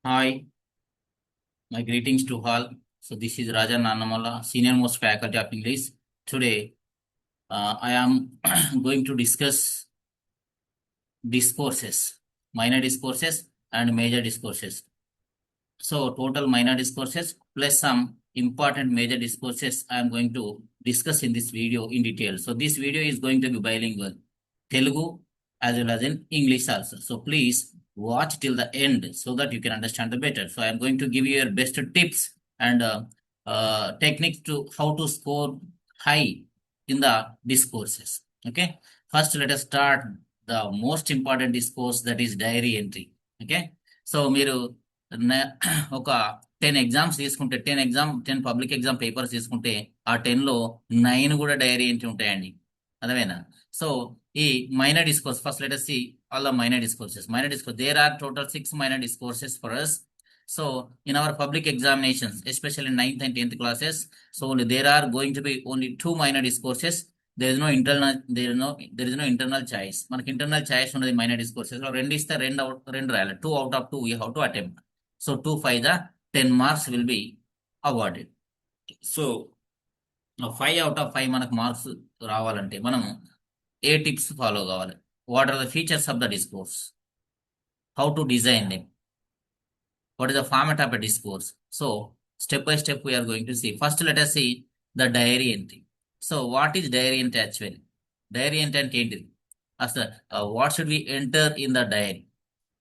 Hi, my greetings to all. So this is Rajan Annamala, senior most faculty of English. Today, I am going to discuss discourses, minor discourses and major discourses. So total minor discourses plus some important major discourses I am going to discuss in this video in detail. So this video is going to be bilingual, Telugu as well as in English also. So please watch till the end so that you can understand the better. So I am going to give you your best tips and techniques to how to score high in the discourses. Okay. First, let us start the most important discourse, that is diary entry. Okay. So మీరు ఒక 10 exams తీసుకుంటే 10 public exam papers తీసుకుంటే ఆ 10లో 9 కూడా diary entry ఉంటాయండి. అర్థమైనా? So ఈ minor discourse, first let us see all the minor discourses. Minor discourse, there are total 6 minor discourses for us. So in our public examinations, especially in 9th and 10th classes, so there are going to be only 2 minor discourses. There is no internal choice. మనకి internal choice ఉన్నది minor discourses లో. రెండు ఇస్తే రెండు రాయాలి. 2 out of 2 we have to attempt. So 2 5 the 10 marks will be awarded. So 5 out of 5 మనకు marks రావాలంటే మనం ఏ టిప్స్ ఫాలో కావాలి? What are the features of the discourse, how to design them, what is the format of a discourse? So step by step we are going to see. First let us see the diary entry. So what is diary entry actually? Diary entry అంటే ఏంటిది అసలు? What should we enter in the diary?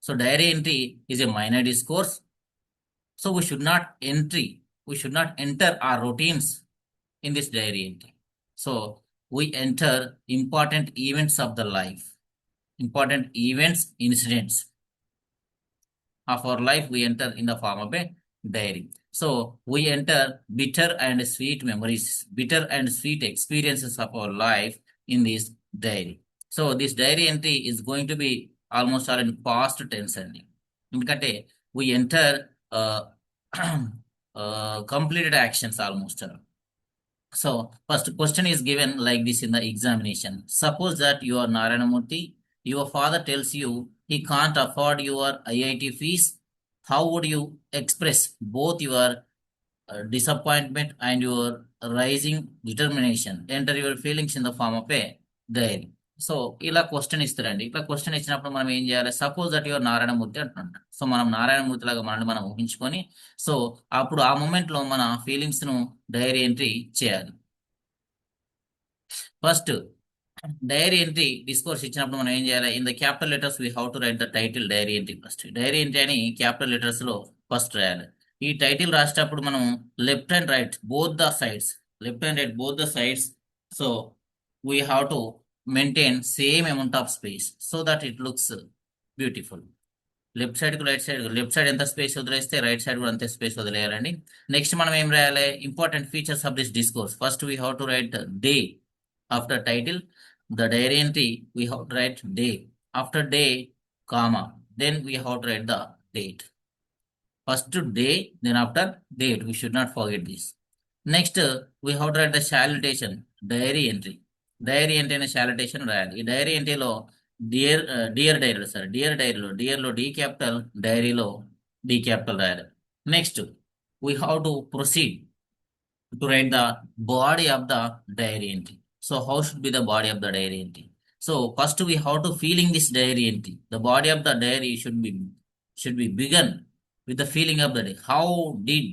So diary entry is a minor discourse. So we should not enter our routines in this diary entry. So we enter important events of the life, important events, incidents of our life we enter in the form of a diary. So we enter bitter and sweet memories, bitter and sweet experiences of our life in this diary. So this diary entry is going to be almost all in past tense అండి. ఎందుకంటే we enter uh, completed actions almost all. So first question is given like this in the examination. Suppose that you are Narayanamurthy, your father tells you he can't afford your IIT fees. How would you express both your disappointment and your rising determination? Enter your feelings in the form of a diary. So ఇలా question ఇస్తారండి. ఇట్లా question ఇచ్చినప్పుడు మనం ఏం చేయాలి? Suppose that your Narayanamurthy అంటున్నాం. So మనం నారాయణమూర్తి లాగా మనం ఊహించుకొని, సో అప్పుడు ఆ మూమెంట్ లో మన ఫీలింగ్స్ ను డైరీ ఎంట్రీ చేయాలి. ఫస్ట్ డైరీ ఎంట్రీ డిస్కోర్స్ ఇచ్చినప్పుడు మనం ఏం చేయాలి? In the capital letters we how to write the title diary entry. First diary entry అని క్యాపిటల్ లెటర్స్ లో ఫస్ట్ రాయాలి. ఈ టైటిల్ రాసేటప్పుడు మనం left and right both the sides, left and right both the sides, so we have to maintain same amount of space so that it looks beautiful. Left side కు right side, left side ఎంత space వదిలేస్తే right side కూడా అంతే space వదిలేయాలండి. Next మనం ఏం రాయాలి? Important features of this discourse. First we have to right day after title. The diary entry we have to write day. After day, comma, then we have to write the date. First day, then after date. We should not forget this. Next, we have to write the salutation, diary entry. Diary entry and salutation రాయాలి. ఈ dairy ఎంట్రీలో dear డైరీలో sir డియర్లో D capital, డైరీలో D capital రాయాలి. Next we have to proceed to write the body of the diary entry. So how should be the body of the diary entry? So first we have to feeling this diary entry. The body of the diary should be begun with the feeling of the day. How did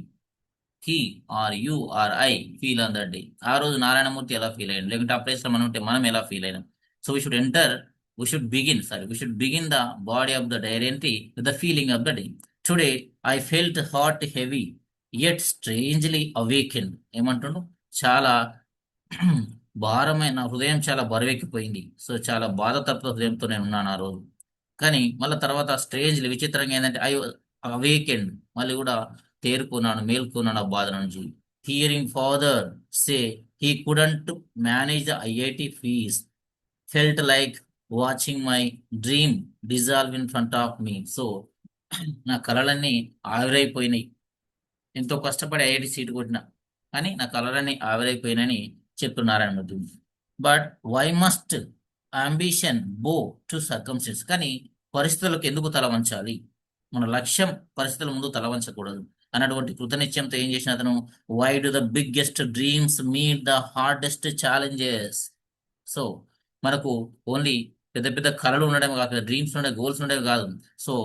he or you or I feel on that day? ఆ రోజు నారాయణమూర్తి ఎలా feel అయ్యాడు, లేకుంటే ఆ place లో మనం ఉంటే మనం ఎలా ఫీల్ అయినాం? So we should begin the body of the diary entry with the feeling of the day. Today I felt heart heavy yet strangely awakened. ఏమంటుండు? చాలా భారమైన హృదయం చాలా బరువెక్కిపోయింది. సో చాలా బాధతత్వ హృదయంతో నేను ఉన్నాను ఆ రోజు. కానీ మళ్ళీ తర్వాత స్ట్రేంజ్లీ విచిత్రంగా ఏంటంటే ఐ అవేకెండ్, మళ్ళీ కూడా తేరుకున్నాను, మేల్కొన్నాను ఆ బాధ నుంచి. Hearing father say he couldn't manage the IIT fees felt like watching my dream dissolve in front of me. So నా కలలన్నీ ఆవిరైపోయినాయి. ఎంతో కష్టపడి ఐఐటి సీట్ కొట్టినా కానీ నా కలలన్నీ ఆవిరైపోయినని చెప్తున్నారన్నమాట. బట్ వై మస్ట్ అంబిషన్ బో టు సర్కమ్స్టెన్స్? కానీ పరిస్థితులకు ఎందుకు తల వంచాలి? మన లక్ష్యం పరిస్థితుల ముందు తలవంచకూడదు అన్నటువంటి కృతనిశ్చయంతో ఏం చేసిన అతను, why do the biggest dreams meet the hardest challenges. So మనకు ఓన్లీ పెద్ద పెద్ద కళలు ఉండడం కాదు, డ్రీమ్స్ ఉండే, గోల్స్ ఉండేవి కాదు. సో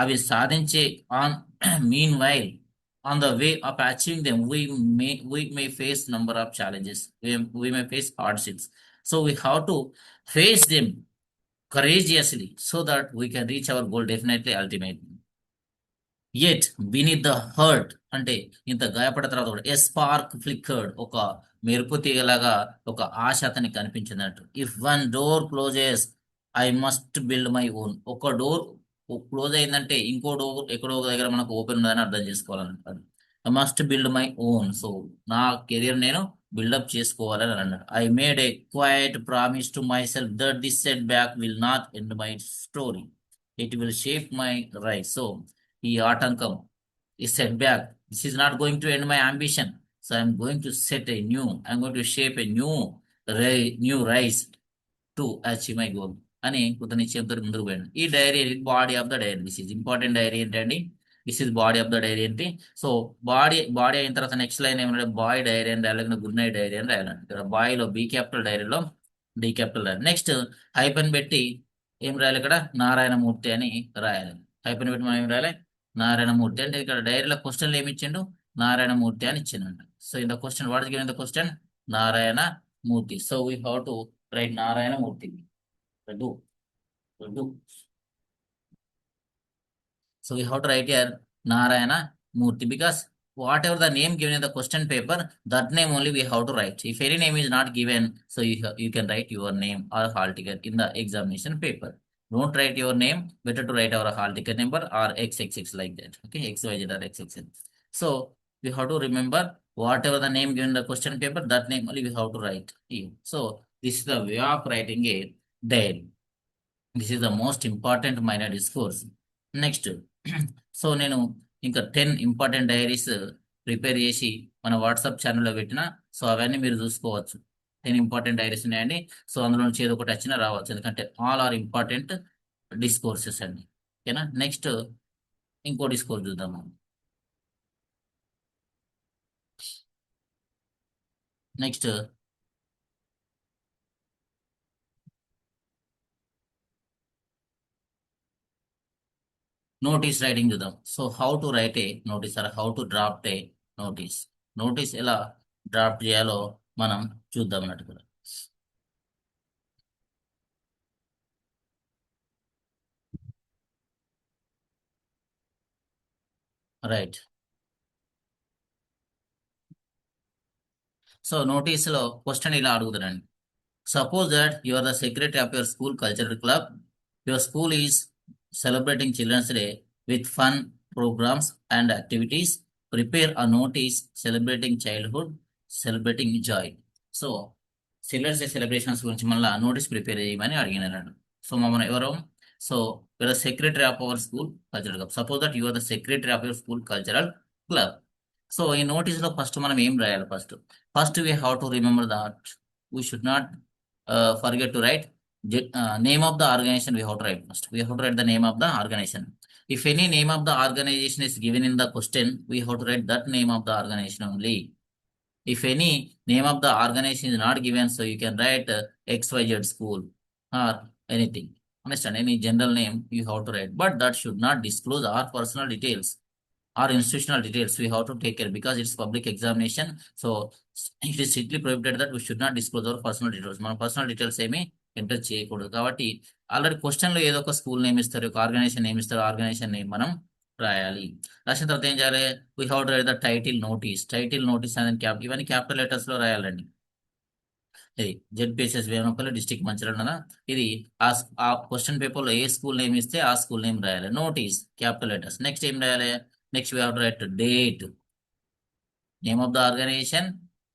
అవి సాధించే on mean while on the way of achieving them we may face number of challenges, we may face hardships, so we have to face them courageously so that we can reach our goal definitely ultimately. At beneath the hurt అంటే ఇంత గాయపడిన తర్వాత కూడా ఎ spark ఫ్లిక్కర్డ్, ఒక మెరుపు తీగలాగా ఒక ఆశ అతనికి కనిపించినట్టు. If one door closes I must build my own. ఒక డోర్ క్లోజ్ అయిందంటే ఇంకో డోర్ ఎక్కడో ఒక దగ్గర మనకు ఓపెన్ ఉందని అర్థం చేసుకోవాలంటారు. I must build my own. So నా కెరీర్ నేను బిల్డప్ చేసుకోవాలని అన్నాడు. I made a quiet promise to myself that this setback will not end my story, it will shape my right. So ఈ ఆటంకం, ఈ setback, this is not going to end my ambition. So I'm going to set a new, I'm going to shape a new rise to achieve my goal అని కృత నిశ్చయంతో ముందుకు పోయాడు. ఈ diary body of the diary, this is important diary ఏంటండి, this is body of the diary ఏంటి. So body అయిన తర్వాత నెక్స్ట్ లైన్ ఏమంటే బాయ్ డైరీ అని రాయాలి, గుడ్ నైట్ డైరీ అని రాయాలండి. ఇక్కడ బాయ్లో బి క్యాపిటల్, డైరీలో డి క్యాపిటల్ రాయాలి. నెక్స్ట్ హైపెన్ పెట్టి ఏం రాయాలి, ఇక్కడ నారాయణమూర్తి అని రాయాలి. హైపెన్ పెట్టి మనం ఏం రాయాలి, నారాయణమూర్తి. అంటే ఇక్కడ డైరీలో క్వశ్చన్లు ఏమి ఇచ్చిండు, నారాయణమూర్తి అని ఇచ్చిందంట. So in the question what is given the question, Narayanamurthy. So we have to write Narayanamurthy. Do, do. So we have to write here Narayana Murthy, because whatever the name given in the question paper, that name only we have to write. If any name is not given, so you can write your name or hall ticket in the examination paper. Don't write your name, better to write our hall ticket number or XXX like that. Okay, XYZ or XXX. So we have to remember whatever the name given in the question paper, that name only we have to write here. So this is the way of writing a diary. This is the most important minor discourse. Next so నేను ఇంకా 10 important diaries prepare చేసి మన WhatsApp ఛానల్లో పెట్టిన. So అవన్నీ మీరు చూసుకోవచ్చు. 10 important diaries ఉన్నాయండి. సో అందులో నుంచి ఏదో ఒకటి వచ్చినా రావచ్చు, ఎందుకంటే ఆల్ ఆర్ ఇంపార్టెంట్ డిస్కోర్సెస్ అండి. ఓకేనా. నెక్స్ట్ ఇంకో డిస్కోర్స్ చూద్దాము. నెక్స్ట్ నోటీస్ రైటింగ్ చూద్దాం. So how to write A notice are how to draft A notice. Notice ఎలా డ్రాఫ్ట్ చేయాలో మనం చూద్దాం అన్నట్టు కూడా. రైట్. సో నోటీస్లో క్వశ్చన్ ఇలా అడుగుతారండి. Suppose that you are the secretary of your school cultural club. Your school is celebrating Children's Day with fun programs and activities. Prepare a notice celebrating childhood, celebrating joy. So, children's day celebrations గురించి మళ్ళీ notice prepare చేయమని అడిగినారు. So మమ్మల్ని ఎవరు, so you're the secretary of our school cultural club. Suppose that you're the secretary of your school cultural club. So ఈ నోటీస్లో first మనం ఏం రాయాలి, first we have to remember that we should not forget to write name of the organization. We have to write first. We have to write the name of the organization. If any name of the organization is given in the question, we have to write that name of the organization only. If any name of the organization is not given, so you can write XYZ school or anything. Understand? Any general name you have to write, but that should not disclose our personal details or institutional details. We have to take care because it's public examination. So it is strictly prohibited that we should not disclose our personal details. మన personal details ఏమి enter చేయకూడదు. కాబట్టి already క్వశ్చన్లో ఏదో ఒక school name ఇస్తారు, ఒక organisation name ఇస్తారు, ఆర్గనైజేషన్ నేమ్ మనం రాయాలి. రాసిన తర్వాత ఏం చేయాలి, we have to write the title notice. Title notice అనేది ఇవన్నీ క్యాపిటల్ లెటర్స్లో రాయాలండి. ఇది జెడ్పిహెచ్ఎస్ వేమపల్లి డిస్ట్రిక్ట్ మంచిర్యాల. ఇది ఆ క్వశ్చన్ పేపర్లో ఏ స్కూల్ నేమ్ ఇస్తే ఆ స్కూల్ నేమ్ రాయాలి. Notice capital letters. నెక్స్ట్ ఏం రాయాలి, next we have to write date, name of the organisation,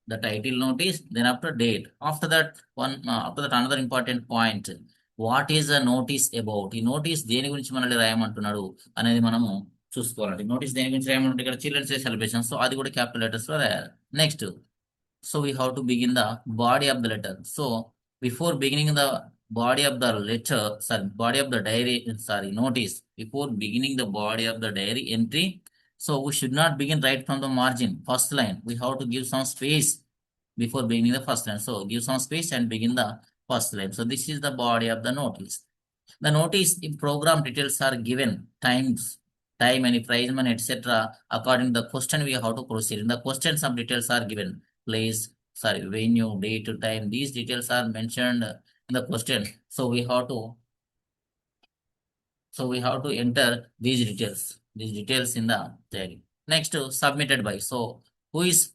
the title notice, then after date. After that another important point, what is the notice about. ఈ notice దేని గురించి మనల్ని రాయమంటున్నాడు అనేది మనము చూసుకోవాలండి. Notice దేని గురించి రాయమంటే ఇక్కడ చిల్డ్రన్స్ డే సెలబ్రేషన్, సో అది కూడా క్యాపిటల్ లెటర్స్ లో రాయాలి. Next so we have to begin the body of the letter. So before beginning the body of the letter, sorry, body of the diary, sorry, notice. Before beginning the body of the diary entry, so we should not begin right from the margin, first line. We have to give some space before beginning the first line. So give some space and begin the first line. So this is the body of the notice. The notice in program details are given, time and price money, etc. According to the question, we have to proceed. In the question, some details are given. Place, sorry, venue, date, time. These details are mentioned in the question. So we have to enter these details in the diary. Next, submitted by. So who is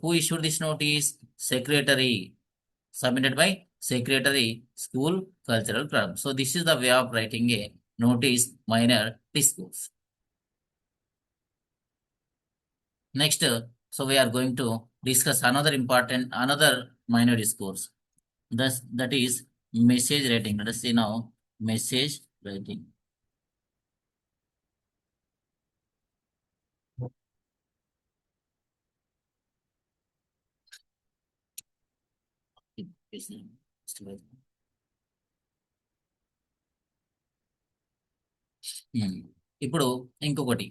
who issued this notice? Secretary. Submitted by secretary, school cultural club. So this is the way of writing a notice minor discourse. Next, so we are going to discuss another minor discourse. That is message writing. Let us see now message writing. Hmm. ఇప్పుడు ఇంకొకటి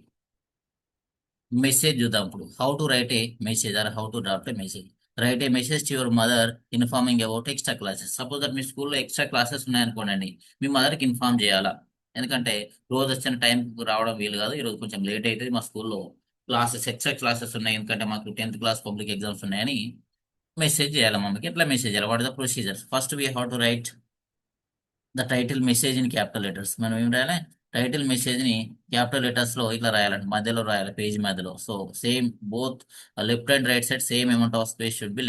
message చూద్దాం. ఇప్పుడు how to write a message or how to draft a message. Write a message to your mother informing about extra classes. Suppose that మీ స్కూల్లో extra classes ఉన్నాయనుకోండి, మీ మదర్కి inform చేయాలా. ఎందుకంటే రోజు వచ్చిన టైం రావడం వీలు కాదు, ఈరోజు కొంచెం లేట్ అవుతుంది, మా స్కూల్లో ఎక్స్ట్రా క్లాసెస్ ఉన్నాయి, ఎందుకంటే మాకు 10th క్లాస్ పబ్లిక్ ఎగ్జామ్స్ ఉన్నాయని మెసేజ్ చేయాలి మమ్మీకి. ఎట్లా మెసేజ్ చేయాలి? What the procedure? First we how to write the title message in capital letters. మనం ఏం రాయాలి? టైటిల్ మెసేజ్ ని క్యాపిటల్ లెటర్స్ లో ఇట్లా రాయాలండి, మధ్యలో రాయాలి, పేజ్ మధ్యలో. So same both left and right side same amount of space should be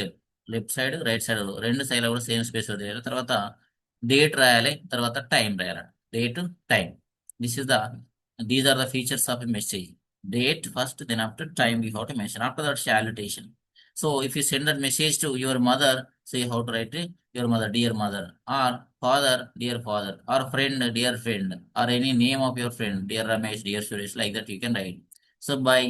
left side right side రెండు సైడ్ కూడా సేమ్ స్పేస్ వదిలేయాలి. తర్వాత డేట్ రాయాలి, తర్వాత టైం రాయాలి. Date, time. This is the these are the features of a message. Date first, then after time we have to mention. After that, salutation. So if you send that message to your mother, say how to write it. Your mother, dear mother, or father, dear father, or friend, dear friend, or any name of your friend, dear Ramesh, dear Suresh, like that you can write. So by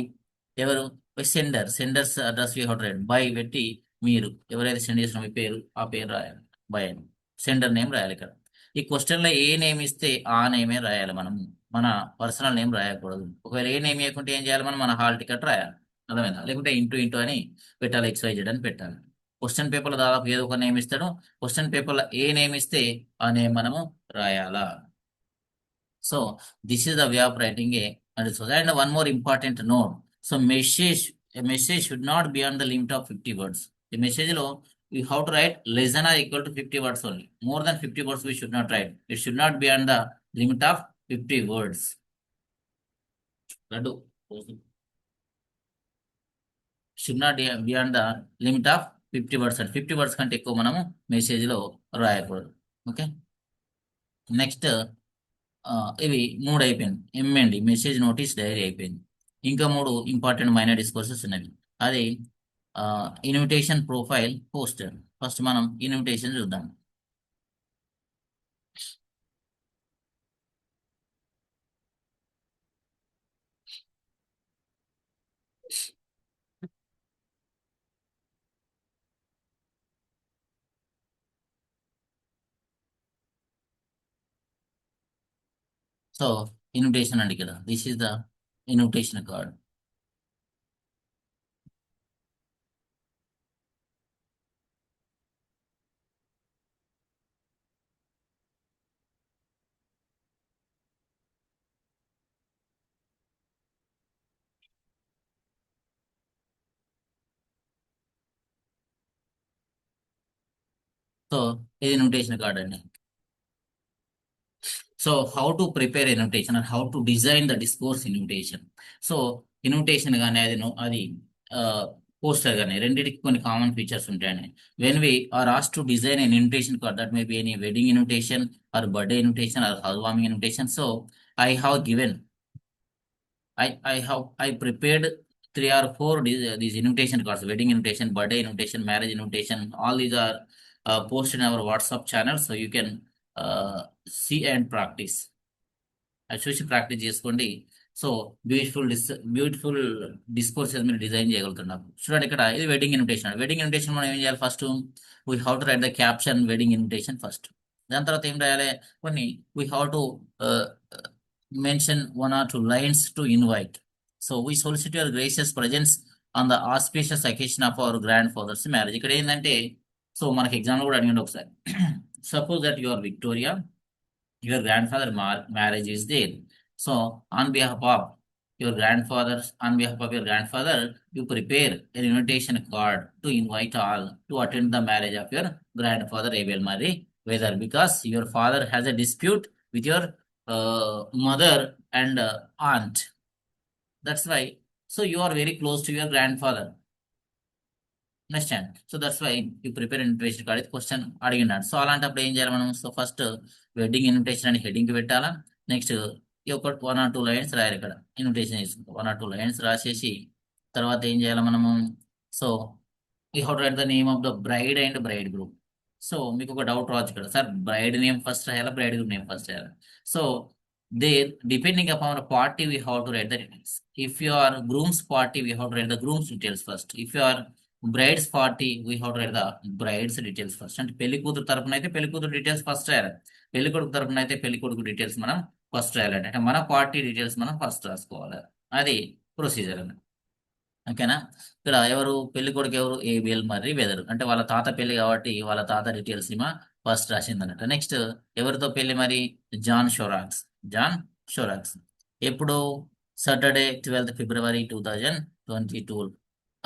ఎవరు, by sender's address we have to write. By పెట్టి మీరు ఎవరైతే send చేసిన మీ పేరు, ఆ పేరు రాయాలి. By అని సెండర్ నేమ్ రాయాలి. ఇక్కడ ఈ క్వశ్చన్ లో ఏ నేమ్ ఇస్తే ఆ నేమే రాయాలి. మనం మన పర్సనల్ నేమ్ రాయకూడదు. ఒకవేళ ఏ నేమ్ ఇవ్వకుంటే ఏం చేయాలి? మనం మన హాల్ టికెట్ రాయాలి. అర్థమైందా? లేకుంటే ఇంటూ ఇంటూ అని పెట్టాలి, XYZ అని పెట్టాలి. క్వశ్చన్ పేపర్ లో దాదాపు ఏదో ఒక నేమ్ ఇస్తాడు. క్వశ్చన్ పేపర్ లో ఏ నేమ్ ఇస్తే ఆ నేమ్ మనము రాయాలా. So this is the way of writing a notice. And one more important note. So a message should not be on the limit of 50 words. A message లో we have to write less than or equal to 50 words only. More than 50 words we should not write. It should not be on the limit of 50 words. Radu. Should not be on the limit of 50 words. And 50 words కంటే ఎక్కువ మనము message లో రాయకూడదు. Okay. Next ఇవి మూడు అయిపోయింది. MMD message notice dairy అయిపోయింది. ఇంకా మూడు ఇంపార్టెంట్ మైనర్ డిస్కోర్సెస్ ఉన్నవి. అది ఇన్విటేషన్, ప్రొఫైల్, పోస్టర్. ఫస్ట్ మనం ఇన్విటేషన్ చూద్దాం. సో ఇన్విటేషన్ అండి, ఇక్కడ this is the invitation card. So ఇది ఇన్విటేషన్ కార్డ్ అండి. So how to prepare invitation and how to design the discourse invitation. So invitation కానీ అది పోస్టర్ కానీ రెండింటికి కొన్ని కామన్ ఫీచర్స్ ఉంటాయండి. When we are asked to design an invitation card, that may be any wedding invitation or birthday invitation or housewarming invitation. So I have given I prepared three or four these invitation cards: wedding invitation, birthday invitation, marriage invitation. All these are posted in our WhatsApp channel, so you can see and practice. అది చూసి practice చేసుకోండి. So beautiful discourses మీరు design చేయగలుగుతున్నారు. చూడండి, ఇక్కడ ఇది wedding invitation. Wedding invitation మనం ఏం చేయాలి? First we how to write the caption wedding invitation first. దాని తర్వాత ఏం రాయాలి, కొన్ని we have to mention 1 or 2 lines to invite. So we solicit your gracious presence on the auspicious occasion of our grandfather's marriage. ఇక్కడ ఏంటంటే, so మనకి exam కూడా అడిగింది ఒకసారి. Suppose that your Victoria, your grandfather marriage is there. So on behalf of on behalf of your grandfather, you prepare an invitation card to invite all to attend the marriage of your grandfather Abel Murray. Whether because your father has a dispute with your mother and aunt. That's why. So you are very close to your grandfather. Understand. So that's why you prepare invitation card. ఇది question అడిగినాడు. So అలాంటప్పుడు ఏం చేయాలి మనం? So first wedding invitation అని heading పెట్టాలా. Next ఈ ఒక 1 or 2 lines రాయాలి. ఇక్కడ ఇన్విటేషన్ తీసుకుంటాం, 1 or 2 lines రాసేసి తర్వాత ఏం చేయాలి మనము? So you have to write the name of the bride and bridegroom. So మీకు ఒక డౌట్ రావచ్చు ఇక్కడ, సార్ బ్రైడ్ నేమ్ ఫస్ట్ రాయాలా, బ్రైడ్ గ్రూప్ నేమ్ ఫస్ట్ రాయాలా? So they depending upon party we how to write the details. If you are groom's party we how to write the groom's details first. If you are bride's party we how to write the bride's details first. అంటే పెళ్లి కూతురు తరపున అయితే పెళ్లి కూతురు details first రాయాలి, పెళ్లి కొడుకు తరపున అయితే పెళ్లి కొడుకు డీటెయిల్స్ మనం ఫస్ట్ రాయాలంటే, అంటే మన పార్టీ డీటెయిల్స్ మనం ఫస్ట్ రాసుకోవాలి. అది ప్రొసీజర్ అని. ఓకేనా? ఇక్కడ ఎవరు పెళ్లి కొడుకు, ఎవరు ఏబిఎల్ మర్రి వెదర్, అంటే వాళ్ళ తాత పెళ్లి కాబట్టి వాళ్ళ తాత డీటెయిల్స్ ఈమె ఫస్ట్ రాసింది అన్నట్టు. నెక్స్ట్ ఎవరితో పెళ్లి మరి? జాన్ షోరాక్స్. జాన్ షోరాక్స్ ఎప్పుడు? సాటర్డే 12th February 2022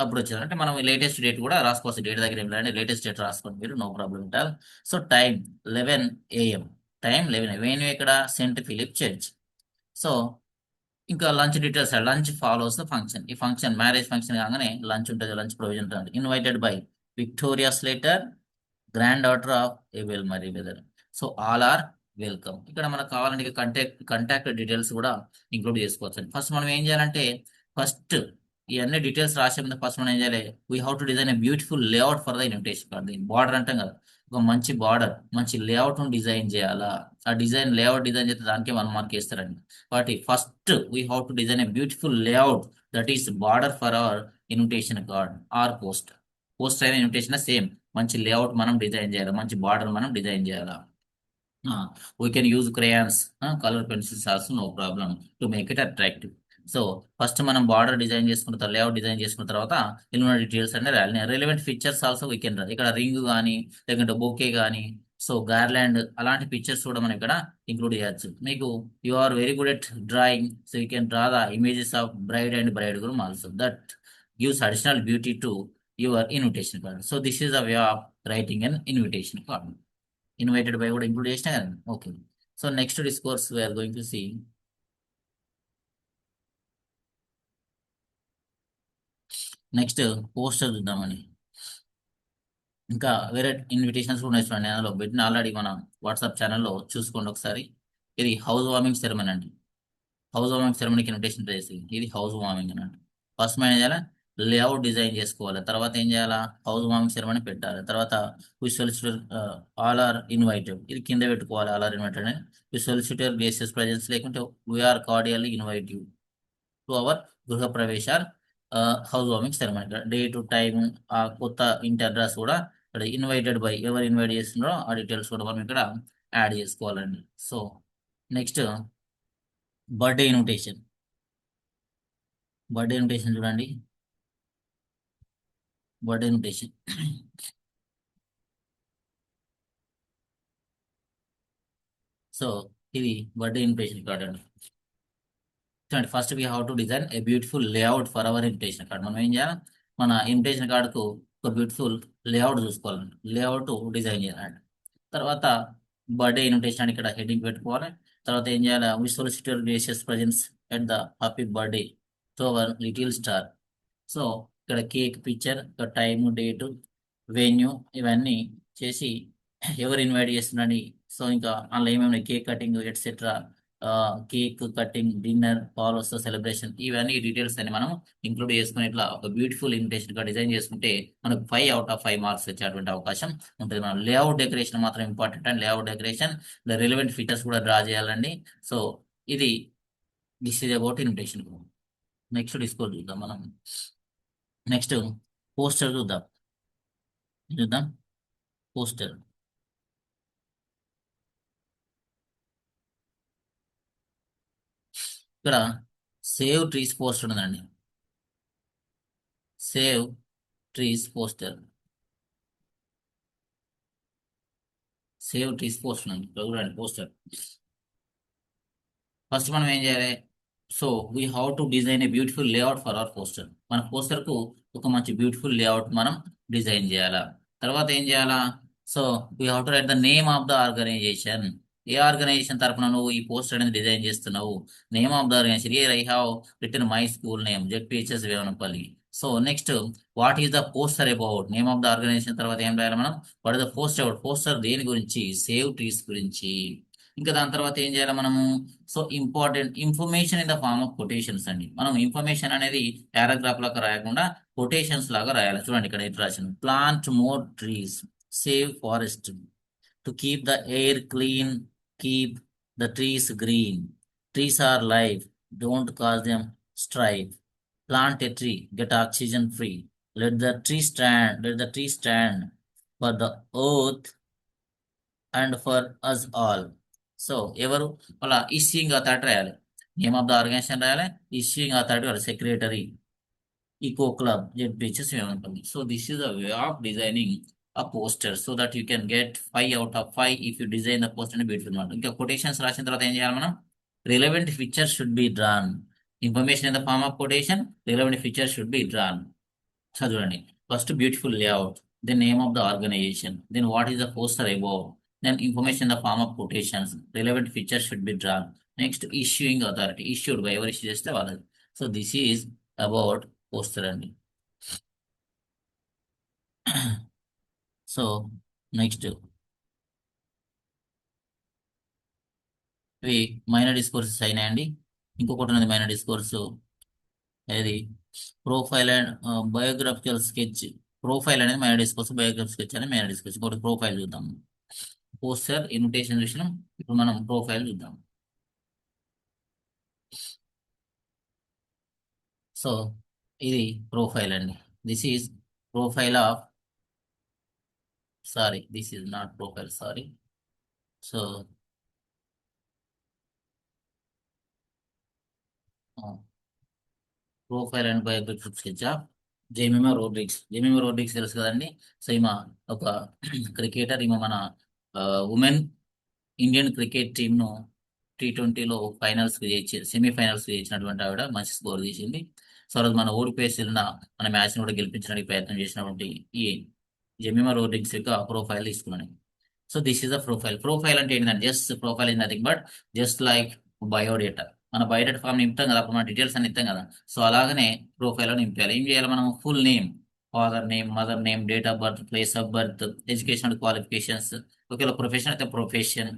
అప్పుడు వచ్చారు. అంటే మనం లేటెస్ట్ డేట్ కూడా రాసుకోవచ్చు, డేట్ దగ్గర ఏం లేదంటే లేటెస్ట్ డేట్ రాసుకోండి మీరు, నో ప్రాబ్లం ఉంటారు. So time 11 AM, time 11 venue ఇక్కడ సెంట్ ఫిలిప్ చర్చ్. సో ఇంకా lunch details, lunch follows the function. ఈ ఫంక్షన్ మ్యారేజ్ ఫంక్షన్ కాగానే లంచ్ ఉంటుంది, లంచ్ ప్రొవిజన్ ఉంటుంది. Invited by Victoria Slater, granddaughter of Abel Merriweather. So all are welcome. ఇక్కడ మనకు కావాలంటే contact details కూడా include చేసుకోవచ్చు. ఫస్ట్ మనం ఏం చేయాలంటే, ఫస్ట్ ఇవన్నీ డీటెయిల్స్ రాసే ముందు ఫస్ట్ మనం ఏం చేయాలి? We how to design a beautiful layout for the invitation card. దీని బార్డర్ అంటాం కదా, ఒక మంచి బార్డర్, మంచి లేఅవుట్ డిజైన్ చేయాలా. ఆ డిజైన్ లేఅవుట్ డిజైన్ చేస్తే దానికి 1 mark ఇస్తారండి. కాబట్టి first we how to design a beautiful layout that is border for our invitation card or post. Post అయిన ఇన్విటేషన్ సేమ్ మంచి లేఅవుట్ మనం డిజైన్ చేయాలి, మంచి బార్డర్ మనం డిజైన్ చేయాలా. We can use crayons, colour pencils also, no problem, to make it attractive. So first మనం border design చేసుకున్న తర్వాత, లేఅవుట్ డిజైన్ చేసుకున్న తర్వాత ఇల్లున్న డీటెయిల్స్ అంటే రాయాలి. Relevant features also we can రా. ఇక్కడ రింగ్ కానీ, లేకుంటే బొకే కానీ, సో గార్లాండ్ అలాంటి పిక్చర్స్ కూడా మనం ఇక్కడ ఇంక్లూడ్ చేయొచ్చు. మీకు you are very good at drawing, so you can draw the images of bride and bride groom also. That gives additional beauty to your invitation card. So this is the way of writing an invitation card. Invited by కూడా include చేసినా కదా. Okay. So next discourse we are going to see. Next poster చూద్దామని. ఇంకా వేరే invitations కూడా ఉన్నాయి చూడండి, అందులో పెట్టిన ఆల్రెడీ మన వాట్సాప్ ఛానల్లో చూసుకోండి ఒకసారి. ఇది హౌస్ వార్మింగ్ సెరమనీ అండి. హౌస్ వార్మింగ్ సెరమనీకి ఇన్విటేషన్ చేసి ఇది హౌస్ వార్మింగ్ అన్నట్టు. ఫస్ట్ మనం ఏం చేయాలి? లేఅవుట్ డిజైన్ చేసుకోవాలి. తర్వాత ఏం చేయాలా? హౌస్ వార్మింగ్ సెరమనీ పెట్టాలి. తర్వాత విజువల్ ఆల్ ఆర్ ఇన్వైటెడ్, ఇది కింద పెట్టుకోవాలి, ఆల్ ఆర్ ఇన్వైటెడ్ అని. విజువల్ గ్రేసెస్ ప్రజెన్స్, లేకుంటే we are cordially invite you to our griha pravesh house warming ceremony. Date, time, ఆ కొత్త ఇంటి అడ్రస్ కూడా ఇక్కడ ఇన్వైటెడ్ బై, ఎవరు ఇన్వైట్ చేస్తున్నారో ఆ డీటెయిల్స్ కూడా మనం ఇక్కడ యాడ్ చేసుకోవాలండి. So next birthday invitation. Birthday invitation చూడండి, బర్త్డే ఇన్విటేషన్. సో ఇది బర్త్డే ఇన్విటేషన్ కార్డ్ అండి. చూడండి, first we have to design a beautiful layout for our invitation card. మనం ఏం చేయాలి? మన ఇన్విటేషన్ కార్డుకు ఒక బ్యూటిఫుల్ లేఅవుట్ చూసుకోవాలండి, లేఅవుట్ డిజైన్ చేయాలండి. తర్వాత బర్త్డే ఇన్విటేషన్ ఇక్కడ హెడ్డింగ్ పెట్టుకోవాలి. తర్వాత ఏం చేయాలి? We solicit your gracious presence at the happy birthday to our little star. So ఇక్కడ cake picture, time, date, venue ఇవన్నీ చేసి ఎవరు ఇన్వైట్ చేస్తున్నారని. సో ఇంకా అందులో ఏమేమి cake cutting etcetera, cake cutting, dinner, follows celebration, ఇవన్నీ డీటెయిల్స్ అని మనం ఇంక్లూడ్ చేసుకుని ఇట్లా ఒక బ్యూటిఫుల్ ఇన్విటేషన్ గా డిజైన్ చేసుకుంటే మనకు 5 out of 5 మార్క్స్ వచ్చేటువంటి అవకాశం ఉంటుంది. మనం లేఅవుట్ డెకరేషన్ మాత్రం important and layout decoration relevant features కూడా డ్రా చేయాలండి. సో ఇది this is about invitation. Next discourse చూద్దాం మనం. నెక్స్ట్ పోస్టర్ చూద్దాం. చూద్దాం పోస్టర్. ఇక్కడ సేవ్ ట్రీస్ పోస్టర్ ఉందండి. Save trees poster, save trees poster ఉంది ఇక్కడ చూడండి పోస్టర్. ఫస్ట్ మనం ఏం చేయాలి? So we have to design a beautiful layout for our poster. మన పోస్టర్ కు ఒక మంచి బ్యూటిఫుల్ లేఅవుట్ మనం డిజైన్ చేయాలా. తర్వాత ఏం చేయాలా? So we have to write the name of the organisation. ఏ ఆర్గనైజేషన్ తరపున నువ్వు ఈ పోస్టర్ అనేది డిజైన్ చేస్తున్నావు? Name of the organisation, here I have written my school name ZPHS Vevanapalli. So next, what is the poster about? Name of the organisation తర్వాత ఏం రాయాలి మనం? What is the poster about? Poster దేని గురించి? Save trees గురించి. ఇంకా దాని తర్వాత ఏం చేయాలి మనము? So important information in the form of quotations అండి. మనం ఇన్ఫర్మేషన్ అనేది పారాగ్రాఫ్ లాగా రాయకుండా కొటేషన్స్ లాగా రాయాలి. చూడండి ఇక్కడ ఎట్లా రాశాను: plant more trees, save forest, to keep the air clean, keep the trees green, trees are life, don't cause them strife, plant a tree, get oxygen free, let the tree stand for the earth and for us all. So ఎవరు వాళ్ళ issuing authority రాయాలి, name of the organisation రాయాలి, issuing authority వాళ్ళ secretary, eco club, Z PHS ఏమనుకుంది. So this is a way of designing a poster so that you can get 5 out of 5 if you design the poster అని beautiful అనమాట. ఇంకా quotations రాసిన తర్వాత ఏం చేయాలి మనం? Relevant features should be drawn. Information in the form of quotation, relevant features should be drawn. చదవండి. First beautiful layout, then name of the organisation, then what is the poster above, then information in the form of quotations, relevant features should be drawn. Next issuing authority, issued by, ఎవరు issue చేస్తే వాళ్ళది. So this is about poster అండి. So next ఇవి minor discourses అయినాయండి. ఇంకొకటి ఉన్నది minor డిస్కోర్సు, ఏది? Profile and biographical sketch. Profile అనేది మైనర్ డిస్కోర్స్, బయోగ్రఫికల్ స్కెచ్ అనేది మైనర్ డిస్కోర్స్. ఇంకోటి ప్రొఫైల్ చూద్దాం. పోస్టర్ ఇన్విటేషన్ చూసినాం, ఇప్పుడు మనం ప్రొఫైల్ చూద్దాం. సో ఇది ప్రొఫైల్ అండి. This is profile of, sorry this is not profile, sorry. So profile and biographical sketch of Jemimah Rodrigues. Jemimah Rodrigues తెలుసు కదండి. సో ఈమె ఒక క్రికెటర్. ఈమె మన ఉమెన్ ఇండియన్ క్రికెట్ టీంను T20లో ఫైనల్స్ సెమీఫైనల్స్ చేసినటువంటి ఆవిడ మంచి స్కోర్ తీసింది. సో రోజు మన ఓడిపోయేసిన మన మ్యాచ్ని కూడా గెలిపించడానికి ప్రయత్నం చేసినటువంటి ఈ జెమిమా రోడ్రిగ్స్ యొక్క ప్రొఫైల్ తీసుకున్నాను. So this is the profile. Profile అంటే ఏంటంటే just profile is nothing but just like biodata. మన బయోడేటా ఫామ్ నింపుతాం కదా, అప్పుడు మన డీటెయిల్స్ అని ఇస్తాం కదా. సో అలాగనే ప్రొఫైల్లో నింపాలి. ఏం చేయాలి మనం? Full name, father name, mother name, date of birth, place of birth, educational qualifications, ఒకవేళ ప్రొఫెషన్ అయితే ప్రొఫెషన్,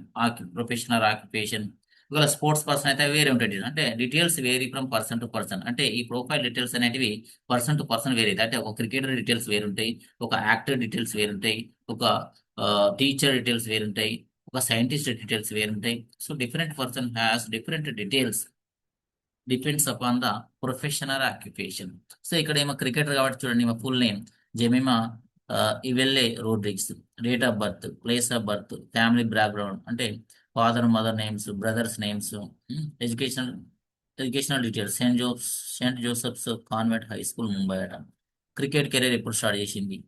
ప్రొఫెషన్ ఆర్ ఆక్యుపేషన్. ఒకవేళ స్పోర్ట్స్ పర్సన్ అయితే వేరే ఉంటాయి. అంటే details vary from person to person. అంటే ఈ ప్రొఫైల్ డీటెయిల్స్ అనేటివి పర్సన్ టు పర్సన్ వేరే. అంటే ఒక క్రికెటర్ డీటెయిల్స్ వేరుంటాయి, ఒక యాక్టర్ డీటెయిల్స్ వేరుంటాయి, ఒక టీచర్ డీటెయిల్స్ వేరుంటాయి, ఒక సైంటిస్ట్ డీటెయిల్స్ వేరుంటాయి. So different person has different details, depends upon the profession or occupation. So ఇక్కడ ఏమో క్రికెటర్ కాబట్టి చూడండి, మా full name Jemimah Evelle Rodrigues, date of birth, place of birth, family background అంటే father mother names, brothers names, educational educational details, Saint Joseph's convent high school Mumbai అట. Cricket career ఎప్పుడు start చేసింది,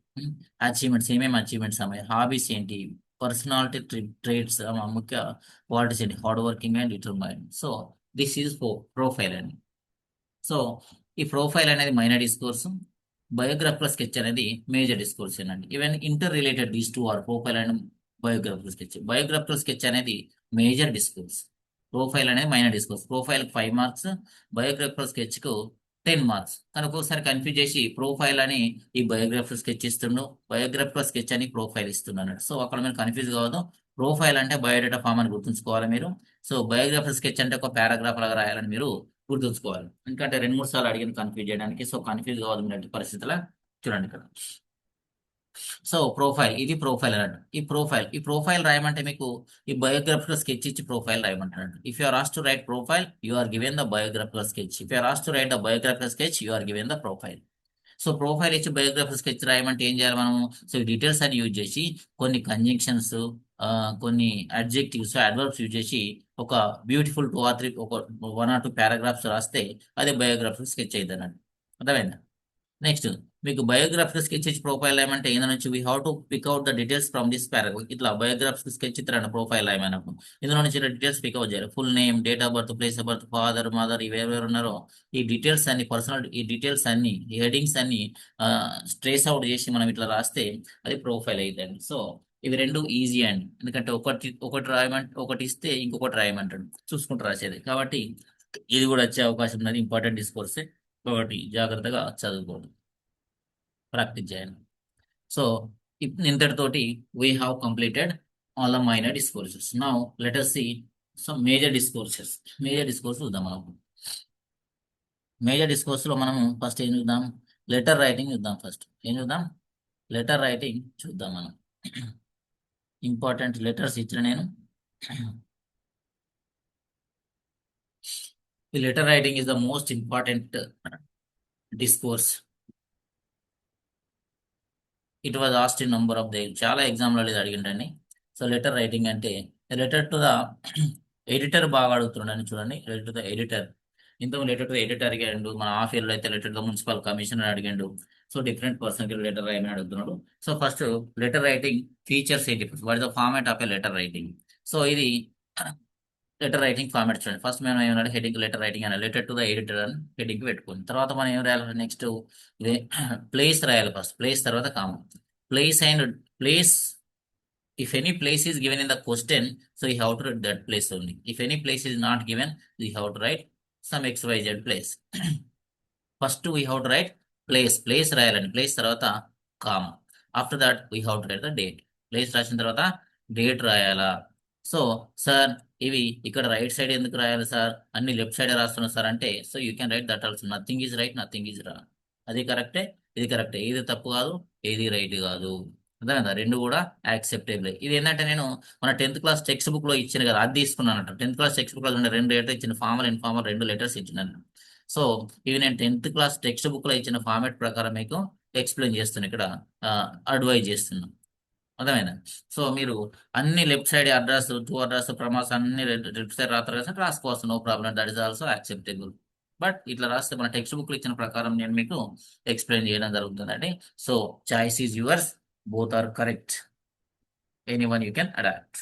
achievements ఏమేమి అచీవ్మెంట్స్ అమ్మాయి, హాబీస్ ఏంటి, పర్సనాలిటీ ట్రేట్స్, ముఖ్య qualities ఏంటి, hard working and determined. So this is profile అండి. సో ఈ ప్రొఫైల్ అనేది మైనర్ డిస్కోర్స్, బయోగ్రఫికల్ స్కెచ్ అనేది మేజర్ డిస్కోర్స్ అండి. Even interrelated these two are profile and biographical sketch. Biographical sketch అనేది major discourse, profile అనేది minor discourse. Profile 5 marks, biographical sketch కు 10 marks. కానీ ఒక్కొక్కసారి కన్ఫ్యూజ్ చేసి ప్రొఫైల్ అని ఈ బయోగ్రఫికల్ స్కెచ్ ఇస్తుండు, బయోగ్రఫికల్ స్కెచ్ అని ప్రొఫైల్ ఇస్తున్నాడు. సో అక్కడ మీరు కన్ఫ్యూజ్ కావద్దు. ప్రొఫైల్ అంటే బయోడేటా ఫామ్ అని గుర్తుంచుకోవాలి మీరు. సో బయోగ్రఫికల్ స్కెచ్ అంటే ఒక పారాగ్రాఫ్ లాగా రాయాలని మీరు గుర్తుంచుకోవాలి. ఎందుకంటే 2-3 సార్లు అడిగిన కన్ఫ్యూజ్ చేయడానికి. సో కన్ఫ్యూజ్ కావద్దు మీరు పరిస్థితుల్లో. చూడండి ఇక్కడ. సో ప్రొఫైల్, ఇది ప్రొఫైల్ అన్నట్టు. ఈ ప్రొఫైల్ రాయమంటే మీకు ఈ బయోగ్రఫికల్ స్కెచ్ ఇచ్చి ప్రొఫైల్ రాయమంటాడు. If you are asked to write profile, you are given the biographical sketch. If you are asked to write the biographical sketch, you are given the profile. So profile ఇచ్చి biographical sketch రాయమంటే ఏం చేయాలి మనము? So ఈ details అని use చేసి కొన్ని conjunctions, కొన్ని అడ్జెక్టివ్స్ అడ్వర్బ్స్ యూజ్ చేసి ఒక బ్యూటిఫుల్ 2 or 3 ఒక 1 or 2 పారాగ్రాఫ్స్ రాస్తే అదే బయోగ్రఫికల్ స్కెచ్ అయింది అన్నట్టు. అర్థమైందా? నెక్స్ట్ మీకు బయోగ్రఫికల్ స్కెచ్ ఇచ్చి ప్రొఫైల్ ఏమంటే ఇందులో నుంచి we how to pick out the details from this paragraph. ఇట్లా బయోగ్రఫికల్ స్కెచ్ ఇస్తారండి ప్రొఫైల్ ఏమైనప్పుడు ఇందులో నుంచి డీటెయిల్స్ పిక్అవుట్ చేయాలి. Full name, date of birth, place of birth, father, mother, ఇవెవరు ఉన్నారో ఈ డీటెయిల్స్ అన్ని పర్సనల్ ఈ డీటెయిల్స్ అన్ని ఈ హెడింగ్స్ అన్ని స్ట్రేస్ అవుట్ చేసి మనం ఇట్లా రాస్తే అది ప్రొఫైల్ అవుతుంది. సో ఇవి రెండు ఈజీ అండి, ఎందుకంటే ఒకటి ఒకటి రాయమంటే ఒకటి ఇస్తే ఇంకొకటి రాయమంటాడు చూసుకుంటూ రాసేది. కాబట్టి ఇది కూడా వచ్చే అవకాశం ఉన్నది. ఇంపార్టెంట్ డిస్కోర్సే కాబట్టి జాగ్రత్తగా చదువుకోండి, ప్రాక్టీస్ చేయండి. సో ఇంతటితోటి we have completed all the minor discourses. Now let us see some major discourses. Major discourse చూద్దాం మనం. మేజర్ డిస్కోర్స్ లో మనము ఫస్ట్ ఏం చూద్దాం? లెటర్ రైటింగ్ చూద్దాం. ఫస్ట్ ఏం చూద్దాం? లెటర్ రైటింగ్ చూద్దాం మనం. ఇంపార్టెంట్ లెటర్స్ ఇచ్చిన నేను. ఈ letter writing is the most important discourse. It was asked in number of the చాలా ఎగ్జామ్లలో ఇది అడిగిండండి. సో లెటర్ రైటింగ్ అంటే లెటర్ టు ద ఎడిటర్ బాగా అడుగుతున్నాడని చూడండి. Letter to the editor. ఇంతకు లెటర్ టు ద ఎడిటర్ అడిగాడు. మన హాఫ్ ఇయర్లో అయితే letter to the municipal commissioner అడిగాడు. సో డిఫరెంట్ పర్సన్కి లెటర్ రాయమని అడుగుతున్నాడు. So first letter writing features ఏంటి, what is the format of a letter writing. So ఇది లెటర్ రైటింగ్ ఫార్మాట్ చూడండి. ఫస్ట్ మనం ఏమన్నా హెడింగ్ లెటర్ రైటింగ్ అని లెటర్ టు ద ఎడిటర్ అని హెడింగ్ పెట్టుకుంది. తర్వాత మనం ఏం రాయాలి? నెక్స్ట్ ప్లేస్ రాయాలి. ఫస్ట్ ప్లేస్, తర్వాత common. Place and place. If any place is given in the question, so you have to write that place only. If any place is not given, you have to write some XYZ place. First we have to write place. Place రాయాలండి. Place తర్వాత comma. After that we have to write the date. Place రాసిన తర్వాత date రాయాలా? So sir ఇవి ఇక్కడ right side ఎందుకు రాయాలి sir, అన్ని left side రాస్తున్నాం సార్ అంటే, so you can write that also. Nothing is right, nothing is wrong. అది కరెక్టే, ఇది కరెక్టే. ఏది తప్పు కాదు, ఏది రైట్ కాదు. అర్థమైందా? రెండు కూడా యాక్సెప్టేబుల్. ఇది ఏంటంటే నేను మన 10th క్లాస్ టెక్స్ట్ బుక్ లో ఇచ్చిన కదా, అది తీసుకున్నాను. 10th క్లాస్ టెక్స్ట్ బుక్ లో ఉండే 2 లెటర్స్ ఇచ్చిన, ఫార్మల్ ఇన్ఫార్మల్ 2 లెటర్స్ ఇచ్చినాను. సో ఇవి నేను 10th క్లాస్ టెక్స్ట్ బుక్ లో ఇచ్చిన ఫార్మాట్ ప్రకారం మీకు ఎక్స్ప్లెయిన్ చేస్తున్నా, ఇక్కడ అడ్వైజ్ చేస్తున్నాను. అర్థమైందా? సో మీరు అన్ని లెఫ్ట్ సైడ్ అడ్రస్, 2 అడ్రస్, ప్రమాస్ అన్ని లెఫ్ట్ సైడ్ రాసుకోవచ్చు, no problem, that is also acceptable. But ఇట్లా రాస్తే మన టెక్స్ట్ బుక్ ఇచ్చిన ప్రకారం నేను మీకు ఎక్స్ప్లెయిన్ చేయడం జరుగుతుందండి. So choice is yours, both are correct, any one you can adapt.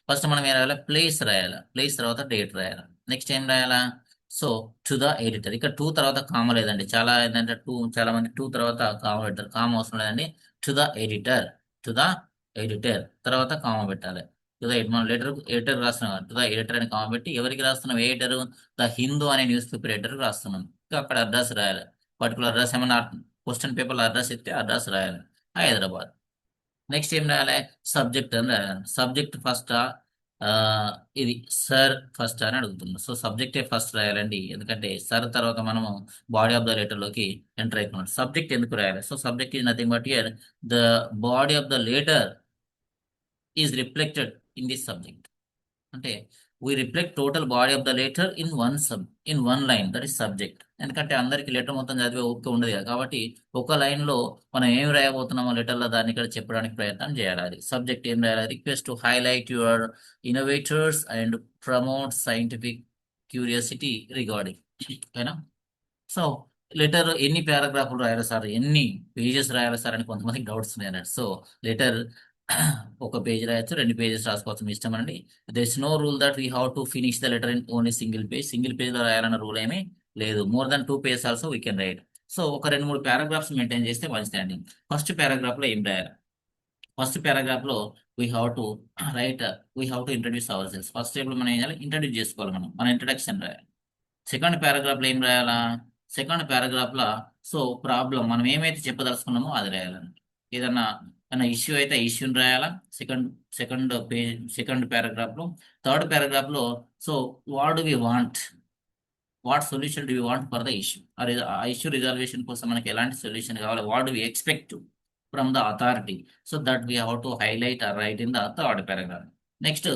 First మనం ఏం రాయాలి? ప్లేస్ రాయాలి. ప్లేస్ తర్వాత డేట్ రాయాలి. నెక్స్ట్ ఏం రాయాలా? So to the editor. ఇక్కడ 2 తర్వాత కామ లేదండి. చాలా ఏంటంటే చాలా మంది 2 తర్వాత కామ పెడతారు. కామ అవసరం లేదండి. To the editor. To the editor తర్వాత కామ పెట్టాలి. టు ద మనం లెటర్ ఎడిటర్ రాస్తున్నాం, టు ద ఎడిటర్ అని కామ పెట్టి ఎవరికి రాస్తున్నాం? ఎడిటర్ ద హిందూ అనే న్యూస్ పేపర్ ఎడిటర్ రాస్తున్నాం. ఇంకా అక్కడ అడ్రస్ రాయాలి. పర్టికులర్ అడ్రస్ ఏమైనా క్వశ్చన్ పేపర్లో అడ్రస్ ఇస్తే అడ్రస్ రాయాలి, హైదరాబాద్. నెక్స్ట్ ఏం రాయాలి? సబ్జెక్ట్ అని రాయాలి. సబ్జెక్ట్ ఫస్ట్ ఇది సార్ ఫస్ట్ అని అడుగుతున్నాం. సో సబ్జెక్టే ఫస్ట్ రాయాలండి, ఎందుకంటే సార్ తర్వాత మనము బాడీ ఆఫ్ ద లెటర్ లోకి ఎంటర్ అవుతున్నాం. సబ్జెక్ట్ ఎందుకు రాయాలి? So subject is nothing but here the body of the letter is reflected in this subject. అంటే we reflect total body of the letter in one line, that is subject. ఎందుకంటే అందరికి letter మొత్తం చదివే ఓపిక ఉండదు కదా, కాబట్టి ఒక లైన్ లో మనం ఏం రాయబోతున్నామో లెటర్లో దాన్ని ఇక్కడ చెప్పడానికి ప్రయత్నం చేయాలి. అది సబ్జెక్ట్ ఏం రాయాలి? Request to highlight your innovators and promote scientific curiosity regarding. ఓకేనా? సో లెటర్ ఎన్ని పారాగ్రాఫ్లు రాయాలి సార్, ఎన్ని పేజెస్ రాయాలి సార్ అని కొంతమందికి డౌట్స్ ఉన్నాయి అన్నట్టు. సో లెటర్ ఒక పేజ్ రాయొచ్చు, 2 పేజెస్ రాసుకోవచ్చు, మీ ఇష్టం అండి. There is no rule that we have to finish the letter in only single page. Single page లో రాయాలన్న రూల్ ఏమీ లేదు. More than 2 pages also we can write. So ఒక 2-3 పారాగ్రాఫ్స్ మెయింటైన్ చేస్తే మంచిదండి. ఫస్ట్ పారాగ్రాఫ్ లో ఏం రాయాలి? ఫస్ట్ పారాగ్రాఫ్ లో we have to right, we have to introduce hour cells. First step లో మనం ఏం చేయాలి? ఇంట్రడ్యూస్ చేసుకోవాలి, మన ఇంట్రడక్షన్ రాయాలి. సెకండ్ పారాగ్రాఫ్ లో ఏం రాయాలా? సెకండ్ పారాగ్రాఫ్ లో సో ప్రాబ్లం మనం ఏమైతే చెప్పదలుచుకున్నామో అది రాయాలండి. ఏదన్నా ఇష్యూ అయితే ఇష్యూని రాయాలా second second page second paragraph లో. థర్డ్ పారాగ్రాఫ్ లో so what do we want, what solution do we want for the issue, ఆ ఇష్యూ రిజాల్వేషన్ కోసం మనకి ఎలాంటి సొల్యూషన్ కావాలి, what do we expect from the authority. So that we have to highlight or write in the third paragraph. Next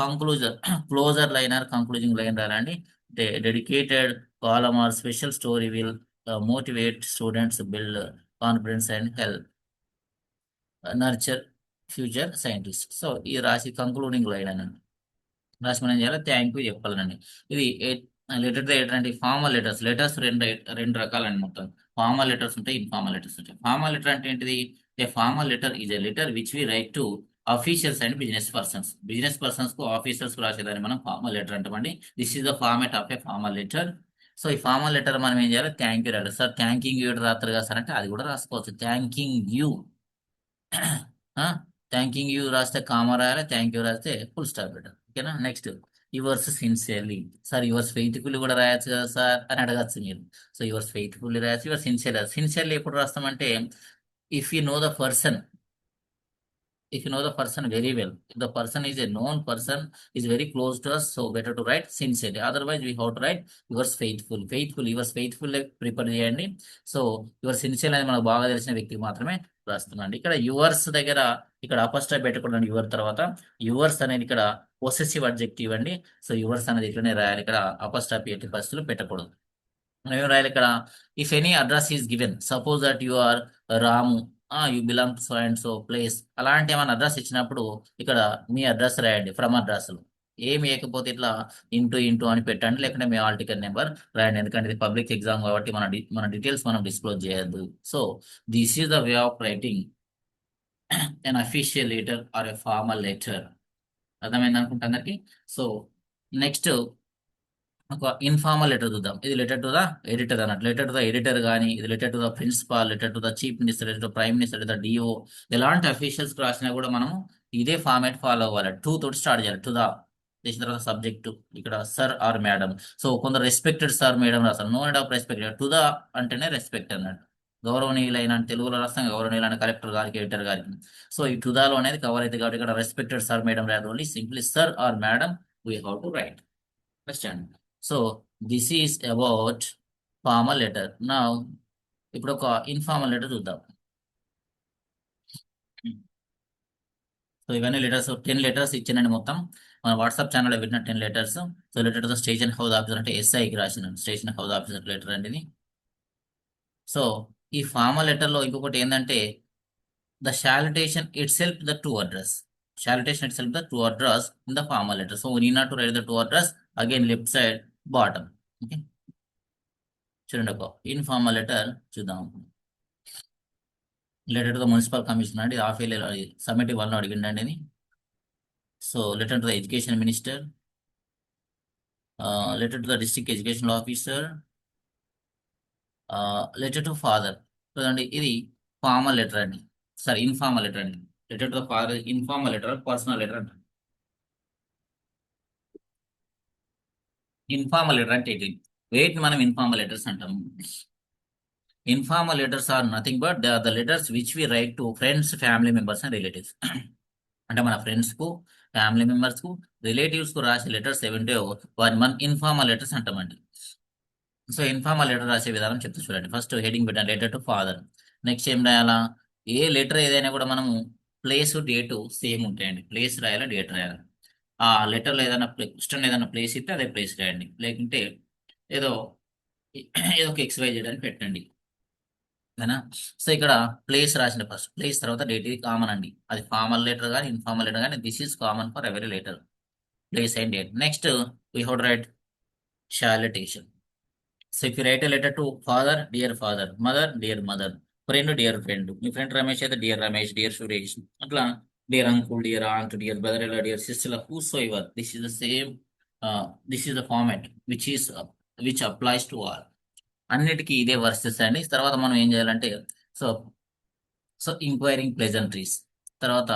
conclusion, closure line or concluding line రాయాలండి. Dedicated column or special story will motivate students, build confidence and help nurture future scientist. So ఇది రాసి concluding line అని రాసి మనం ఏం చేయాలి, thank you చెప్పాలండి. ఇది లెటర్ ఏంటంటే ఫార్మల్ లెటర్స్. లెటర్స్ రెండు రకాలండి మొత్తం. ఫార్మల్ లెటర్స్ ఉంటాయి, ఇన్ఫార్మల్ లెటర్స్ ఉంటాయి. ఫార్మల్ లెటర్ అంటే ఏంటిది? A formal letter is a letter which we write to officials and business persons. Business persons కు ఆఫీసర్స్ కు రాసేదాన్ని మనం ఫార్మల్ లెటర్ అంటామండి. This is the format of a formal letter. So ఈ formal letter మనం ఏం చేయాలి, థ్యాంక్ యూ రాయాలి. సార్ థ్యాంకింగ్ యూ రాస్తారు కదా సార్ అంటే అది కూడా రాసుకోవచ్చు, థ్యాంకింగ్ యూ. థ్యాంకింగ్ యూ రాస్తే కామా రాయాలి, థ్యాంక్ యూ రాస్తే ఫుల్ స్టాప్ పెట్టాలి. ఓకేనా. Next yours sincerely. Sir yours faithfully కూడా రాయొచ్చు కదా సార్ అని అడగచ్చు మీరు. సో యువర్స్ ఫెయిత్ఫుల్లీ రాయొచ్చు, యువర్ సిన్సియర్. సిన్సియర్లీ ఎప్పుడు రాస్తామంటే if you know the person, if you know the person very well, if the person is a known person, is very close to us, so better to write sincerely. Otherwise we have to write yours faithful, yours faithful prepare చేయండి. So your sincere అనేది మనకు బాగా తెలిసిన వ్యక్తికి మాత్రమే రాస్తున్నాండి. ఇక్కడ yours దగ్గర ఇక్కడ అపస్ట్రాఫ్ పెట్టకూడదు. యువర్ తర్వాత యువర్స్ అనేది ఇక్కడ పొసెసివ్ అడ్జెక్టివ్ అండి. సో యువర్స్ అనేది ఇట్లనే రాయాలి, ఇక్కడ అపస్ట్రాఫ్ ఎట్టి పరిస్థితులు పెట్టకూడదు. మనం ఏం రాయాలి ఇక్కడ, if any address is given, suppose that you are Ramu, you belong to so and so place, అలాంటి ఏమైనా అడ్రస్ ఇచ్చినప్పుడు ఇక్కడ మీ అడ్రస్ రాయండి, ఫ్రమ్ అడ్రస్. ఏమి లేకపోతే ఇట్లా ఇంటూ ఇంటూ అని పెట్టండి, లేకుంటే మీ ఆల్ టికెట్ నెంబర్ రాయండి. ఎందుకంటే ఇది పబ్లిక్ ఎగ్జామ్ కాబట్టి మన డీటెయిల్స్ మనం డిస్క్లోజ్ చేయొద్దు. So this is the way of writing an official letter or a formal letter. అర్థమైంది అనుకుంటా అందరికి. సో నెక్స్ట్ ఒక ఇన్ఫార్మల్ లెటర్ చూద్దాం. ఇది లెటర్ టు ద ఎడిటర్ అన్నట్టు. లెటర్ టు ద ఎడిటర్ కానీ, ఇది letter to the principal, letter to the chief minister, letter to prime minister, లేదా డిఓ, ఎలాంటి అఫీషియల్స్ రాసినా కూడా మనం ఇదే ఫార్మాట్ ఫాలో అవ్వాలి. టూ తోటి స్టార్ట్ చేయాలి. టు ద చేసిన తర్వాత సబ్జెక్టు ఇక్కడ సర్ ఆర్ మేడం. సో కొందరు రెస్పెక్టెడ్ సార్ మేడం రాస్తారు, no need of respected. To the అంటేనే రెస్పెక్ట్ అన్నట్టు. గౌరవనీయులైన తెలుగులో రాస్తాం, గౌరవనీయులైన కలెక్టర్ గారికి, ఎడిటర్ గారికి. సో ఈ టుదాలో అనేది కవర్ అయితే కాబట్టి ఇక్కడ రెస్పెక్టెడ్ సార్ మేడం రాదు, only simply sir or madam we have to write. Understand. So this is about formal letter. నా ఇప్పుడు ఒక ఇన్ఫార్మల్ లెటర్ చూద్దాం. సో ఇవన్నీ లెటర్స్ 10 లెటర్స్ ఇచ్చానండి మొత్తం. మన వాట్సాప్ ఛానల్లో పెట్టిన 10 letters. So letter to station house officer అంటే ఎస్ఐకి రాసిన స్టేషన్ హౌస్ ఆఫీసర్ లెటర్ అండి ఇది. సో ఈ ఫార్మల్ లెటర్లో ఇంకొకటి ఏంటంటే the salutation itself the true address. Salutation itself the true address in the formal letter. So we need not to write the true address again left side bottom. Okay. చూడండి ఒక informal letter చూద్దాం. Letter to the municipal commissioner అండి, half yearly submit వాళ్ళని అడిగిండండి ఇది. So letter to the education minister, letter to the district education officer, letter to father. చూడండి ఇది formal letter అండి, సారీ ఇన్ఫార్మల్ లెటర్ అండి. Letter to the father informal letter, personal letter అంట. Informal letter అంటే ఏంటి? వెయిట్ మనం informal letters అంటాము. Informal letters are nothing but they are the letters which we write to friends, family members and relatives. అంటే మన friends కు, family members కు, relatives కు రాసే లెటర్స్ ఏమిటో వాటిని మనం ఇన్ఫార్మల్ లెటర్స్ అంటామండి. సో ఇన్ఫార్మల్ లెటర్ రాసే విధానం చెప్తూ చూడండి. ఫస్ట్ హెడింగ్ పెట్టాను లెటర్ టు ఫాదర్. నెక్స్ట్ ఏం రాయాలా, ఏ లెటర్ ఏదైనా కూడా మనము ప్లేస్ డేటు సేమ్ ఉంటాయండి. ప్లేస్ రాయాలి, డేట్ రాయాలి. ఆ లెటర్లో ఏదైనా క్వశ్చన్ ఏదైనా ప్లేస్ ఇస్తే అదే ప్లేస్ రాయండి, లేకుంటే ఏదో ఏదో ఒక XYZ అని పెట్టండి. ఓకేనా. సో ఇక్కడ ప్లేస్ రాసిన ఫస్ట్, ప్లేస్ తర్వాత డేట్, ఇది కామన్ అండి. అది ఫార్మల్ లెటర్ కానీ ఇన్ఫార్మల్ లెటర్ కానీ this is common for every letter, place and date. Next we how to write salutation. So if you write a letter to father, dear father, mother, dear mother, friend, dear friend. మీ friend Ramesh అయితే dear Ramesh, dear Suresh, అట్లా dear uncle, dear aunt, dear brother, ఇలా dear sister, who so ever. This is the same, this is the format which applies to all. అన్నిటికీ ఇదే versus అండి. తర్వాత మనం ఏం చేయాలంటే సో సో ఇంక్వైరింగ్ ప్లెజంట్రీస్, తర్వాత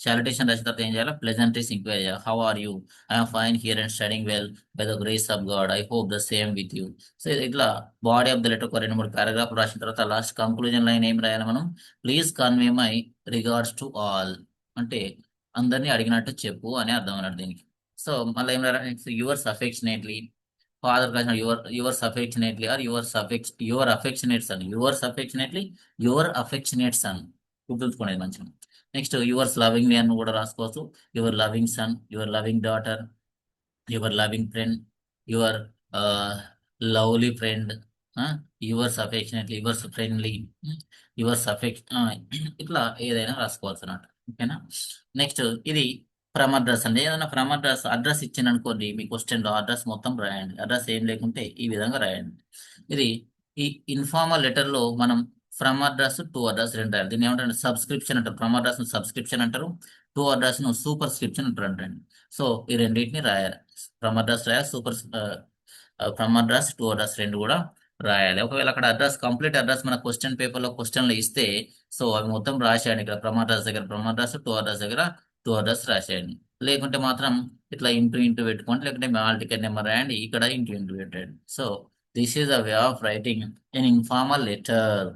శాలిటేషన్ రాసిన తర్వాత ఏం చేయాలి, ప్లెజంట్రీస్ ఇంక్వైరీ చేయాలి. How are you, I'm fine here and studying well by the grace of God, I hope the same with you. So ఇట్లా బాడీ ఆఫ్ ద లెటర్ ఒక 2-3 paragraph రాసిన తర్వాత లాస్ట్ కంక్లూజన్ లైన్ ఏం రాయాలి మనం, please convey my regards to all. అంటే అందరినీ అడిగినట్టు చెప్పు అని అర్థం అన్నట్టు దీనికి. సో మళ్ళీ ఏం రాయాలి, యువర్స్ అఫెక్షనేట్లీ, ఫాదర్ కాసిన yours affectionately or your affectionate son, your affectionate son గుర్తుంచుకోండి మంచిగా. నెక్స్ట్ యువర్స్ లవింగ్లీ అని కూడా రాసుకోవచ్చు. Your loving son, your loving daughter, your loving friend, your lovely friend, yours affectionately, yours friendly, yours affect, ఇట్లా ఏదైనా రాసుకోవచ్చు అన్నమాట. ఓకేనా. నెక్స్ట్ ఇది ఫ్రమ్ అడ్రస్ అండి. ఏదైనా ఫ్రమ్ అడ్రస్ ఇచ్చింది అనుకోండి, మీ క్వశ్చన్ లో అడ్రస్ మొత్తం రాయండి. అడ్రస్ ఏం లేకుంటే ఈ విధంగా రాయండి. ఇది ఈ ఇన్ఫార్మల్ లెటర్ లో మనం ఫ్రమ్ అడ్రస్ టు అడ్రస్ రెండు రాయాలి. దీన్ని ఏమంటారు, సబ్స్క్రిప్షన్ అంటారు. ఫ్రమ్ అడ్రస్ ను సబ్స్క్రిప్షన్ అంటారు, టు అడ్రస్ ను సూపర్ స్క్రిప్షన్ అంటారు అంటండి. సో ఈ రెండింటిని రాయాలి. ఫ్రమ్ అడ్రస్ రాయాలి, ఫ్రమ్ అడ్రస్ టు అడ్రస్ రెండు కూడా రాయాలి. ఒకవేళ అక్కడ అడ్రస్ కంప్లీట్ అడ్రస్ మన క్వశ్చన్ పేపర్ లో క్వశ్చన్లు ఇస్తే, సో అవి మొత్తం రాసేయండి. ఇక్కడ ఫ్రమ్ అడ్రస్ దగ్గర ఫ్రమ్ అడ్రస్, టు అడ్రస్ దగ్గర టు అడ్రస్ రాసేయండి. లేకుంటే మాత్రం ఇట్లా ఇంటూ ఇంటూ పెట్టుకోండి, లేకుంటే మీ హాల్ టికెట్ నెంబర్ రాయండి, ఇక్కడ ఇంటూ ఇంటూ పెట్టండి. So this is a way of writing an informal letter.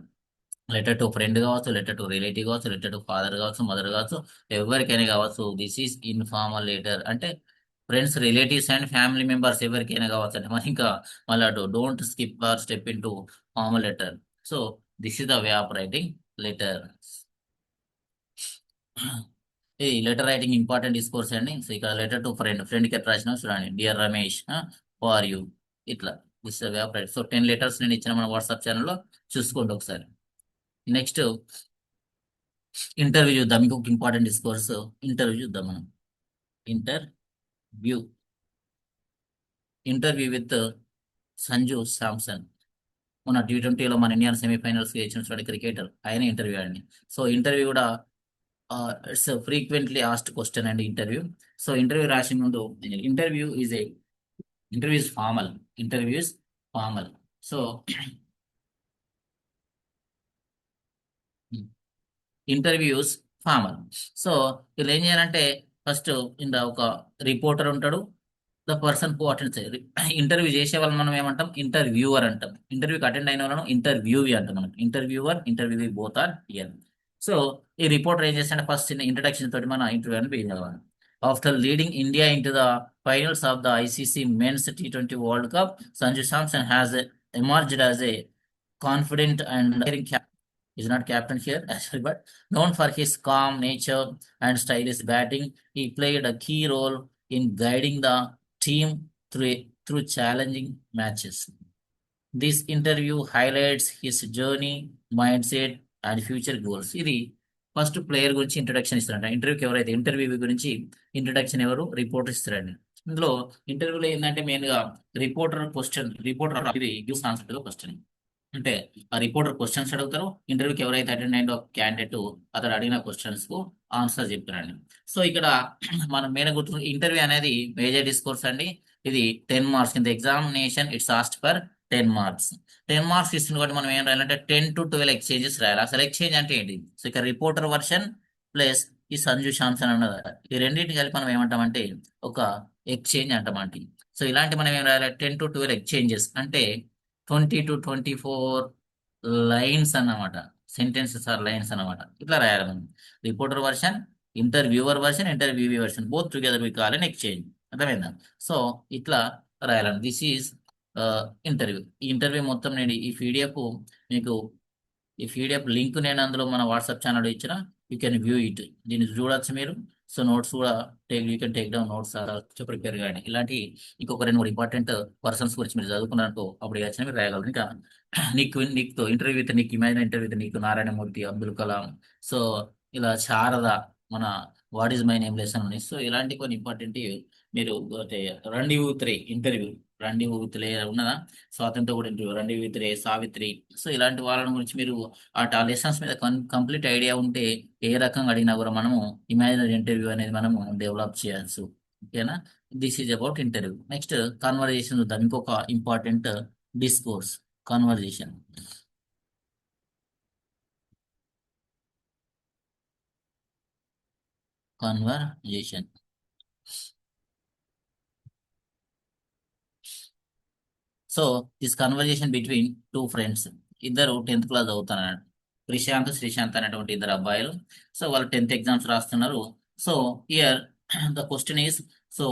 Letter to friend కావచ్చు, లెటర్ టు రిలేటివ్ కావచ్చు, లెటర్ టు ఫాదర్ కావచ్చు, మదర్ కావచ్చు, ఎవరికైనా కావచ్చు. దిస్ ఈస్ ఇన్ఫార్మల్ లెటర్ అంటే friends, relatives and family members ఎవరికైనా కావచ్చు అంటే మరి ఇంకా మళ్ళీ అటు don't skip or step in to formal letter. So this is the way of writing letter. ఈ లెటర్ రైటింగ్ ఇంపార్టెంట్ డిస్కోర్స్ అండి. సో ఇక్కడ లెటర్ టు ఫ్రెండ్కి ఎట్లా రాసినా చూడండి, డియర్ రమేష్ ఫార్ యూ, ఇట్లా this way of right. So 10 letters నేను ఇచ్చిన మన వాట్సాప్ ఛానల్లో చూసుకోండి ఒకసారి. నెక్స్ట్ ఇంటర్వ్యూ చూద్దాం. ఇంకొక ఇంపార్టెంట్ డిస్కోర్స్ ఇంటర్వ్యూ చూద్దాం మనం. Interview interview with Sanju Samson. మన T20లో మన ఇండియన్ సెమీఫైనల్స్ గెలిచినటువంటి క్రికెటర్, ఆయన ఇంటర్వ్యూ అండి. సో ఇంటర్వ్యూ కూడా ఇట్స్ ఫ్రీక్వెంట్లీ ఆస్క్డ్ క్వశ్చన్ అండి ఇంటర్వ్యూ. సో ఇంటర్వ్యూ రాసే ముందు interview is a interview is formal. Interview is formal. So interviews formal. So వీళ్ళు ఏం చేయాలంటే ఫస్ట్ ఇంత ఒక రిపోర్టర్ ఉంటాడు, the person who attends. Interview చేసే వాళ్ళని మనం ఏమంటాం, ఇంటర్వ్యూవర్ అంటాం. ఇంటర్వ్యూకి అటెండ్ అయిన వాళ్ళను ఇంటర్వ్యూవి అంటాం. మనం interviewer interviewee both are here. So ఈ రిపోర్టర్ ఏం చేస్తాడంటే ఫస్ట్ చిన్న ఇంట్రడక్షన్ తోటి మన ఇంటర్వ్యూ అని బిగిన్ అవ్వాలి. After leading India into the finals of the ICC men's T20 world cup, Sanju Samson has emerged as a confident and caring captain. Is not captain here, actually, but known for his calm nature and stylish batting. He played a key role in guiding the team through challenging matches. This interview highlights his journey, mindset, and future goals. ఇది first player గురించి introduction ఇస్తారంట. ఇంటర్వ్యూకి ఎవరైతే interview గురించి introduction ఎవరు, reporter ఇస్తారండి. ఇందులో ఇంటర్వ్యూలో ఏంటంటే మెయిన్ గా రిపోర్టర్ ఇది గివ్స్ ఆన్సర్ టు క్వశ్చన్. అంటే ఆ రిపోర్టర్ క్వశ్చన్స్ అడుగుతారు, ఇంటర్వ్యూకి ఎవరైతే అటెండ్ అయిందో క్యాండిడేట్ అతడు అడిగిన క్వశ్చన్స్ కు ఆన్సర్ చెప్తారండి. సో ఇక్కడ మనం మెయిన్ గుర్తు, ఇంటర్వ్యూ అనేది మేజర్ డిస్కోర్స్ అండి. ఇది 10 marks. In the examination it's asked for 10 marks. 10 marks ఇస్తుంది కాబట్టి మనం ఏం రాయాలంటే 10 to 12 ఎక్స్చేంజెస్ రాయాలి. అసలు ఎక్స్చేంజ్ అంటే ఏంటి? సో ఇక్కడ రిపోర్టర్ వర్షన్ ప్లస్ ఈ సంజు శాంసన్ అన్నది, ఈ రెండింటిని కలిపి మనం ఏమంటామంటే ఒక ఎక్స్చేంజ్ అంటామంటే. సో ఇలాంటి మనం ఏం రాయాలి, 10 to 12 ఎక్స్చేంజెస్ అంటే 20 to 24 లైన్స్ అన్నమాట. సెంటెన్సెస్ ఆర్ లైన్స్ అన్నమాట. ఇట్లా రాయాలి మనం. Reporter version, interviewee version both together we call an exchange. అర్థమైందా? సో ఇట్లా రాయాలండి. This is interview. ఈ ఇంటర్వ్యూ మొత్తం నేను మీకు ఈ పీడిఎఫ్ లింక్ నేను అందులో మన వాట్సాప్ ఛానల్ ఇచ్చిన, యూ కెన్ వ్యూ ఇట్. దీన్ని చూడొచ్చు మీరు. సో నోట్స్ కూడా you can take down notes prepare కానీ ఇలాంటి ఇంకొక 2-3 ఇంపార్టెంట్ పర్సన్స్ గురించి మీరు చదువుకున్నారనుకో, అప్పుడు వచ్చిన మీరు రాయగలరు. ఇంకా నీకు ఇంటర్వ్యూ విత్ నీకు ఇమాజిన్ ఇంటర్వ్యూ విత్ నీకు నారాయణమూర్తి, అబ్దుల్ కలాం, సో ఇలా శారద, మన what is my name lesson ఉన్నాయి. సో ఇలాంటి కొన్ని ఇంపార్టెంట్ మీరు రండి ఊత్రే ఇంటర్వ్యూ, రండి ఊత్రే ఉన్నదా, స్వాతంత్ర కూడా ఇంటర్వ్యూ, రండి ఊత్రే, సావిత్రి. సో ఇలాంటి వాళ్ళ గురించి మీరు ఆ లెసన్స్ మీద కంప్లీట్ ఐడియా ఉంటే ఏ రకంగా అడిగినా కూడా మనము ఇమాజినరీ ఇంటర్వ్యూ అనేది మనము డెవలప్ చేయొచ్చు. ఓకేనా. This is about interview. Next conversation చూద్దాం. ఇంకొక important discourse conversation. Conversation so this conversation between two friends. ఇద్దరు 10th క్లాస్ చదువుతున్నారు. ప్రశాంత్, శ్రీశాంత్ అనేటువంటి ఇద్దరు అబ్బాయిలు. సో వాళ్ళు 10th ఎగ్జామ్స్ రాస్తున్నారు. So here the question is, so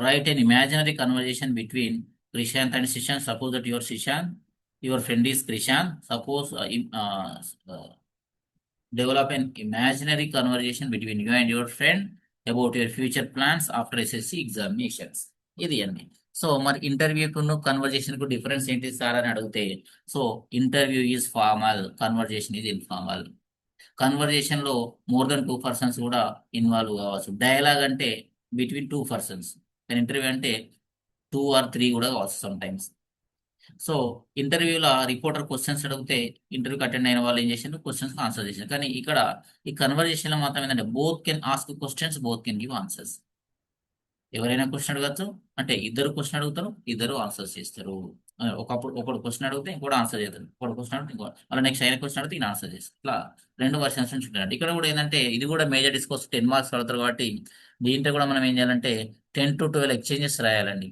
write an imaginary conversation between Prishant and Shishan. Suppose that your friend is Krishan. Suppose develop an imaginary conversation between you and your friend about your future plans after SSC examinations. ఇది అండి. So మరి ఇంటర్వ్యూకును conversation కు difference ఏంటి sir అని అడిగితే, so interview is formal, conversation is informal. Conversation లో more than 2 persons కూడా involve కావచ్చు. డైలాగ్ అంటే బిట్వీన్ 2 పర్సన్స్, కానీ ఇంటర్వ్యూ అంటే 2 or 3 కూడా కావచ్చు సమ్ టైమ్స్. సో ఇంటర్వ్యూలో రిపోర్టర్ క్వశ్చన్స్ అడిగితే ఇంటర్వ్యూకి అటెండ్ అయిన వాళ్ళు ఏం చేసిండ్రు, క్వశ్చన్స్ ఆన్సర్ చేశారు. కానీ ఇక్కడ ఈ కన్వర్జేషన్ లో మాత్రం ఏంటంటే both can ask questions, both can give answers. ఎవరైనా క్వశ్చన్ అడగచ్చు, అంటే ఇద్దరు క్వశ్చన్ అడుగుతారు, ఇద్దరు ఆన్సర్స్ చేస్తారు. ఒకప్పుడు ఒకడు క్వశ్చన్ అడిగితే ఇంకోటి ఆన్సర్ చేస్తారు, ఒకడు క్వశ్చన్ అడిగితే ఇంకో మళ్ళీ నెక్స్ట్ అయిన క్వశ్చన్ అడిగితే ఈయన ఆన్సర్ చేస్తారు. ఇట్లా 2 వర్షన్స్ నుంచి ఉంటాయండి. ఇక్కడ కూడా ఏంటంటే ఇది కూడా మేజర్ డిస్కోర్స్ 10 మార్క్స్ కడతారు కాబట్టి దీంట్లో కూడా మనం ఏం చేయాలంటే 10 to 12 ఎక్స్చేంజెస్ రాయాలండి.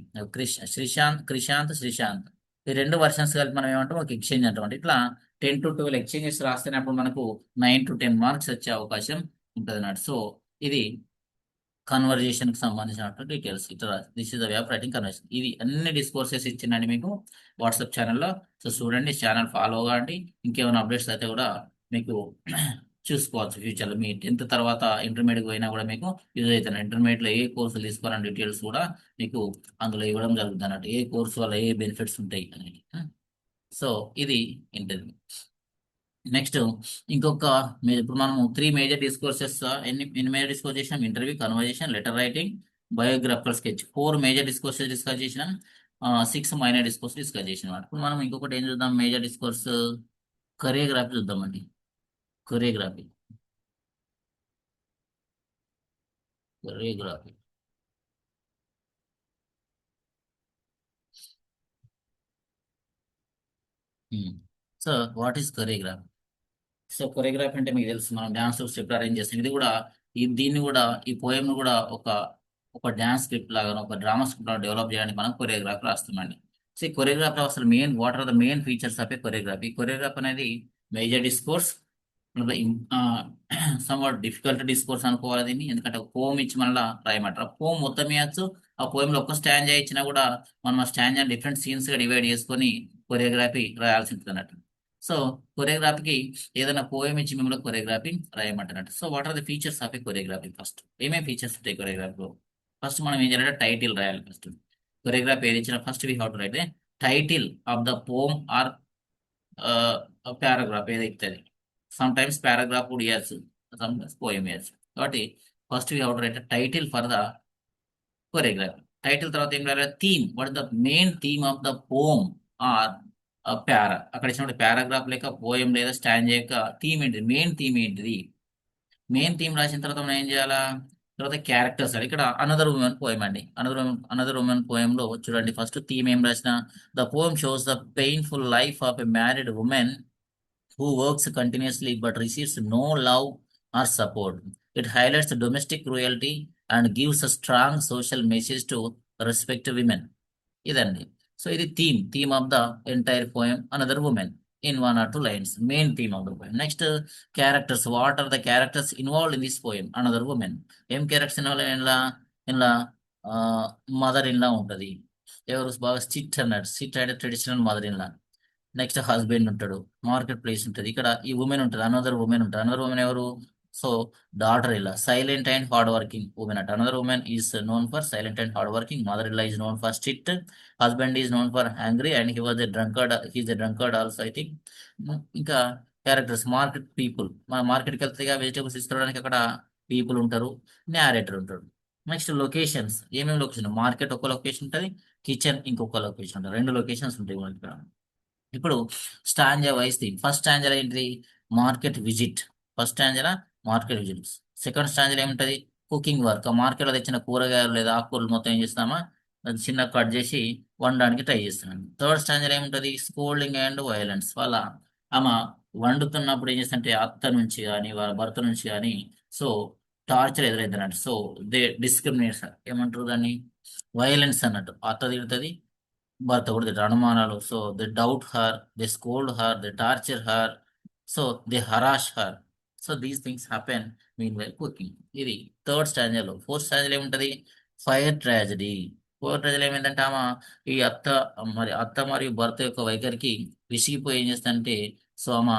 శ్రీశాంత్ ఈ 2 వర్షన్స్ కలిపి మనం ఏమంటాం, ఒక ఎక్స్చేంజ్ అంటాం. అంటే ఇట్లా 10 to 12 ఎక్స్చేంజెస్ రాస్తేనే అప్పుడు మనకు 9 to 10 మార్క్స్ వచ్చే అవకాశం ఉంటుంది అన్నట్టు. సో ఇది కన్వర్జేషన్ కి సంబంధించినటువంటి డీటెయిల్స్. ఇట్లా this is the way of writing conversation. ఇది అన్ని డిస్కోర్సెస్ ఇచ్చిందండి మీకు వాట్సాప్ ఛానల్లో. సో చూడండి, ఛానల్ ఫాలో కాండి. ఇంకేమైనా అప్డేట్స్ అయితే కూడా మీకు చూసుకోవచ్చు ఫ్యూచర్లో. మీ 10th తర్వాత ఇంటర్మీడియట్ పోయినా కూడా మీకు యూజ్ అవుతుంది. ఇంటర్మీడియట్లో ఏ కోర్సులు తీసుకోవాలని డీటెయిల్స్ కూడా మీకు అందులో ఇవ్వడం జరుగుతుంది అన్నట్టు, ఏ కోర్సు వల్ల ఏ బెనిఫిట్స్ ఉంటాయి అనేది. సో ఇది ఇంటర్వ్యూ. నెక్స్ట్ ఇంకొక ఇప్పుడు మనము 3 మేజర్ డిస్కోర్సెస్, ఎన్ని మేజర్ డిస్కోర్స్ చేసినాం, interview, conversation, letter writing, biographical sketch. 4 major discourses discuss చేసినాం, 6 మైనర్ డిస్కోర్స్ డిస్కస్ చేసినాం. ఇప్పుడు మనం ఇంకొకటి ఏం చూద్దాం, మేజర్ డిస్కోర్స్ కొరియోగ్రఫీ చూద్దామండి. Choreography choreography so what is choreography? So choreography అంటే మీకు తెలుసు, మనం డాన్స్ స్టెప్ అరేంజ్ చేస్తాం. ఇది కూడా దీన్ని కూడా ఈ పోయం కూడా ఒక ఒక డ్యాన్స్ స్క్రిప్ట్ లాగా, ఒక డ్రామా స్క్రిప్ట్ లాగా డెవలప్ చేయడానికి మనం కొరియోగ్రాఫీ రాస్తామండి. సో ఈ కొరియోగ్రాఫీ అసలు main, what are the main features of a choreography? Choreography అనేది major discourse, somewhat difficult discourse అనుకోవాలి దీన్ని. ఎందుకంటే ఒక పోమ్ ఇచ్చి మళ్ళీ రాయమంటారు. ఆ పోమ్ మొత్తం ఇవ్వచ్చు, ఆ పోయంలో ఒక్క స్టాంజా ఇచ్చినా కూడా మనం ఆ స్టాంజా డిఫరెంట్ సీన్స్ గా డివైడ్ చేసుకొని కొరియోగ్రఫీ రాయాల్సి ఉంటుంది అన్నట్టు. సో కొరియోగ్రఫీకి ఏదైనా పోయం ఇచ్చి మిమ్మల్ని కొరియోగ్రఫీ రాయమంటున్నట్టు. So what are the features of a choreography? First ఏమేమి ఫీచర్స్ ఉంటాయి కొరియోగ్రఫీలో? ఫస్ట్ మనం ఏం చేయాలంటే టైటిల్ రాయాలి. ఫస్ట్ కొరియోగ్రఫీ ఏది ఇచ్చినా first we how to write title of the poem or paragraph ఏదైతే. సమ్ టైమ్స్ పారాగ్రాఫ్ కూడా ఇయర్స్, సమ్ టైమ్స్ పోయం ఇయర్స్. కాబట్టి first we how to write title for the choreography. Title తర్వాత ఏం రాయాలి? Theme, what is the main theme of the poem or para. అక్కడ ఇచ్చినప్పుడు పారాగ్రాఫ్ లేక పోయం లేదా స్టాండ్ యొక్క థీమ్ ఏంటిది, మెయిన్ థీమ్ ఏంటిది? మెయిన్ థీమ్ రాసిన తర్వాత మనం ఏం చేయాలా? తర్వాత క్యారెక్టర్స్. ఇక్కడ అనదర్ ఉమెన్ పోయం అండి. అనదర్ ఉమెన్ పోయం లో చూడండి, ఫస్ట్ థీమ్ ఏం రాసిన, the poem shows the painful life of a married women who works continuously but receives no love or support. It highlights domestic cruelty and gives a strong social message to respect women. ఇదండి. So ఇది theme of the entire poem, another women, in 1 or 2 lines, main theme of the poem. Next characters, what are the characters involved in this poem, another women. ఏం characters involve in-law? In-law mother in-law ఉంటది. ఎవరు బాగా strict అన్నాడు, strict అంటే traditional mother in-law. Next husband ఉంటాడు, market place ఉంటుంది. ఇక్కడ ఈ ఉమెన్ ఉంటుంది, అనదర్ ఉమెన్ ఉంటుంది. అనదర్ ఉమెన్ ఎవరు? సో డాటర్ ఇలా, silent and hard working woman at. Another woman is known for silent and hard working. Mother in law is known for strict. Husband is known for hungry and he was a drunkard, he's a drunkard also I think. ఇంకా characters, market people, మన మార్కెట్కి వెళ్తే vegetables తీసుకోవడానికి అక్కడ people ఉంటారు, narrator ఉంటాడు. Next locations, ఏమేమి location? Market ఒక లొకేషన్ ఉంటుంది, కిచెన్ ఇంకొక లొకేషన్ ఉంటుంది, 2 లొకేషన్స్ ఉంటాయి మనకి ఇక్కడ. ఇప్పుడు stanza wise theme. First stanza ఏంటిది? Market visit. First stanza market visit. Second stanza ఏముంటది? Cooking work. మార్కెట్లో తెచ్చిన కూరగాయలు లేదా ఆకుకూరలు మొత్తం ఏం చేస్తామా, అది చిన్న కట్ చేసి వండడానికి ట్రై చేస్తున్నాను. థర్డ్ స్టాంజా ఏముంటది? Scolding and violence. వాళ్ళ ఆమె వండుతున్నప్పుడు ఏం చేస్తుంటే అత్త నుంచి కానీ వాళ్ళ భర్త నుంచి కానీ సో టార్చర్ ఎదురైందన్నట్టు. సో దే డిస్క్రిమినేషన్ ఏమంటారు దాన్ని, వైలెన్స్ అన్నట్టు. అత్త తిడుతుంది, భర్త కూడా తింటారు, అనుమానాలు. So they doubt her, they scold her, they torture her, so they హరాష్ her. So these things happen mean while cooking. ఇది థర్డ్ స్టాంజర్లో. ఫోర్త్ స్టాంజర్ ఏముంటది? Fire tragedy. ఫోర్త్ ట్రాజడీ ఏమైందంటే ఆమె ఈ అత్త మరియు భర్త యొక్క వైఖరికి విసిగిపోయి ఏం చేస్తానంటే సో ఆమె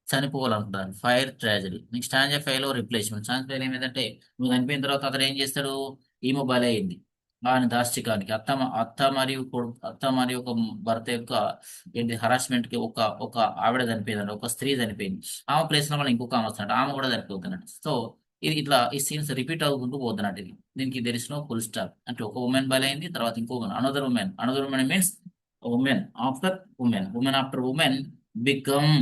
చనిపోవాలనుకుంటాను, ఫైర్ ట్రాజడీ. నెక్స్ట్ స్టాంజర్ 5లో రిప్లేస్మెంట్. స్టాంజర్ 5 ఏమైందంటే నువ్వు చనిపోయిన తర్వాత అతను ఏం చేస్తాడు, ఈమె బలి అయింది, ఆయన దాష్టికానికి అత్త మరియు ఒక భర్త యొక్క ఏంటి హరాస్మెంట్ కి ఒక ఆవిడ చనిపోయిందండి, ఒక స్త్రీ చనిపోయింది. ఆమె ప్లేస్ లో మళ్ళీ ఇంకొక ఆమె వస్తున్నట్టు, ఆమె కూడా చనిపోతున్నట్టు. సో ఇది ఇట్లా ఈ సీన్స్ రిపీట్ అవుకుంటూ పోతున్నట్టు ఇది. దీనికి there is no full stop. అంటే ఒక ఉమెన్ బలైంది, తర్వాత ఇంకో another women means women after women after become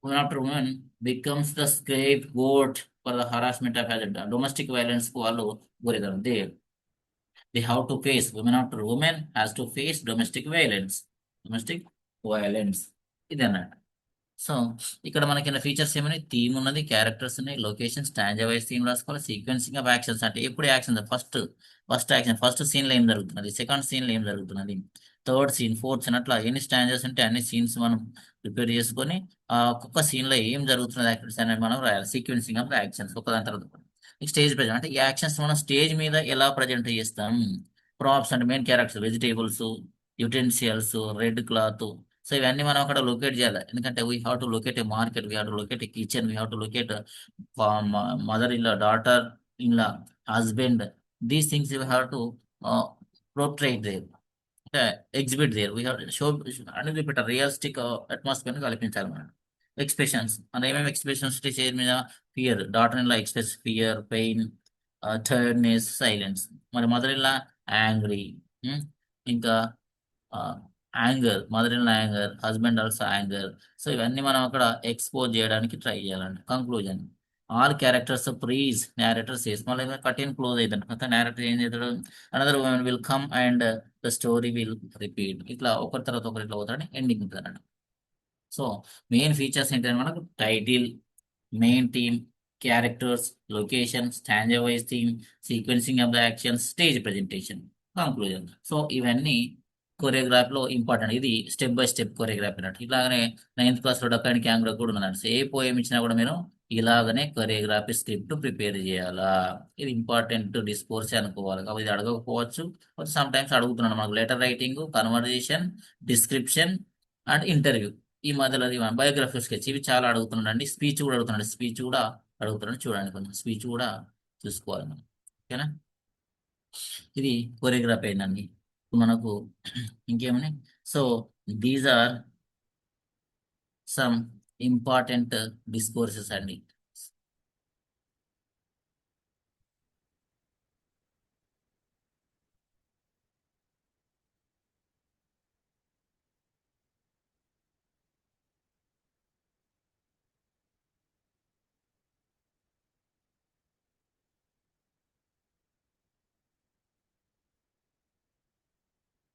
women after women becomes the scape goat for the harassment of domestic violence కు వాళ్ళు గురవుతారు. They have to face women after women has to face domestic violence ఇది అన్నట్టు. So ఇక్కడ మనకి features ఏమని theme ఉన్నది, characters ఉన్నాయి, లొకేషన్, స్టాంజా వైజ్ థీమ్ రాసుకోవాలి, సీక్వెన్సింగ్ ఆఫ్ యాక్షన్స్ అంటే ఎప్పుడు యాక్షన్ ఫస్ట్ సీన్ లో ఏం జరుగుతున్నది, సెకండ్ సీన్ లో ఏం జరుగుతున్నది, థర్డ్ సీన్, ఫోర్త్ సీన్, అట్లా ఎన్ని స్టాంజర్స్ ఉంటే అన్ని సీన్స్ మనం ప్రిపేర్ చేసుకొని ఆ ఒక్కొక్క సీన్ లో ఏం జరుగుతున్నది యాక్టివిటీస్ అనేది మనం రాయాలి. సీక్వెన్సింగ్ ఆఫ్ యాక్షన్స్ ఒకదాని తర్వాత స్టేజ్ ప్రజెంట్ అంటే ఈ యాక్షన్స్ మనం స్టేజ్ మీద ఎలా ప్రజెంట్ చేస్తాం. ప్రాప్స్ అంటే main characters, vegetables, utensils, red cloth. So ఇవన్నీ మనం అక్కడ లొకేట్ చేయాలి. ఎందుకంటే we have to locate a market, we have to locate a kitchen, we have to locate mother in law, daughter in law, husband. These things you have to portray there, అంటే exhibit there. We have show అనేది పెట్ట realistic atmosphere కల్పించాలి మనం. Expressions అంటే ఏమేమి expressions stage మీద, fear, daughter in law express fear, pain, tiredness, silence. మరి mother in law angry, ఇంకా mother in law anger, husband also anger. So ఇవన్నీ మనం అక్కడ ఎక్స్పోజ్ చేయడానికి ట్రై చేయాలండి. Conclusion, all characters please narrator says, మళ్ళీ కఠిన్ close అవుతుంది కొత్త నేరేటర్ ఏం చేస్తాడు, another women will come and the story will repeat. ఇట్లా ఒకరి తర్వాత ఒకరు ఇట్లా పోతాడని ఎండింగ్ ఉంటుంది అన్నట్టు. సో మెయిన్ ఫీచర్స్ ఏంటంటే మనకు title, main theme, characters, location, stanza wise theme, sequencing of the action, stage presentation, conclusion. So ఇవన్నీ కొరియోగ్రఫీలో ఇంపార్టెంట్. ఇది స్టెప్ బై స్టెప్ కొరియోగ్రఫీ అన్నట్టు. ఇలాగనే నైన్త్ క్లాస్లో డక్కన్ క్యాంగ్లో కూడా ఉన్నాడు. ఏ పోయం ఇచ్చినా కూడా మీరు ఇలాగనే కొరియోగ్రఫీ స్క్రిప్ట్ ప్రిపేర్ చేయాలా. ఇది ఇంపార్టెంట్ డిస్కోర్స్ అనుకోవాలి. కాబట్టి ఇది అడగకపోవచ్చు, సమ్ టైమ్స్ అడుగుతున్నాడు మనకు letter writing, conversation, description and interview. ఈ మధ్యలో బయోగ్రఫీ స్కెచ్ ఇవి చాలా అడుగుతున్నాడు అండి. స్పీచ్ కూడా అడుగుతున్నాడు, చూడండి, కొంచెం స్పీచ్ కూడా చూసుకోవాలి మనం. ఓకేనా, ఇది కొరియోగ్రఫీ అయిందండి. మనకు ఇంకేమని, so these are some important discourses అండి.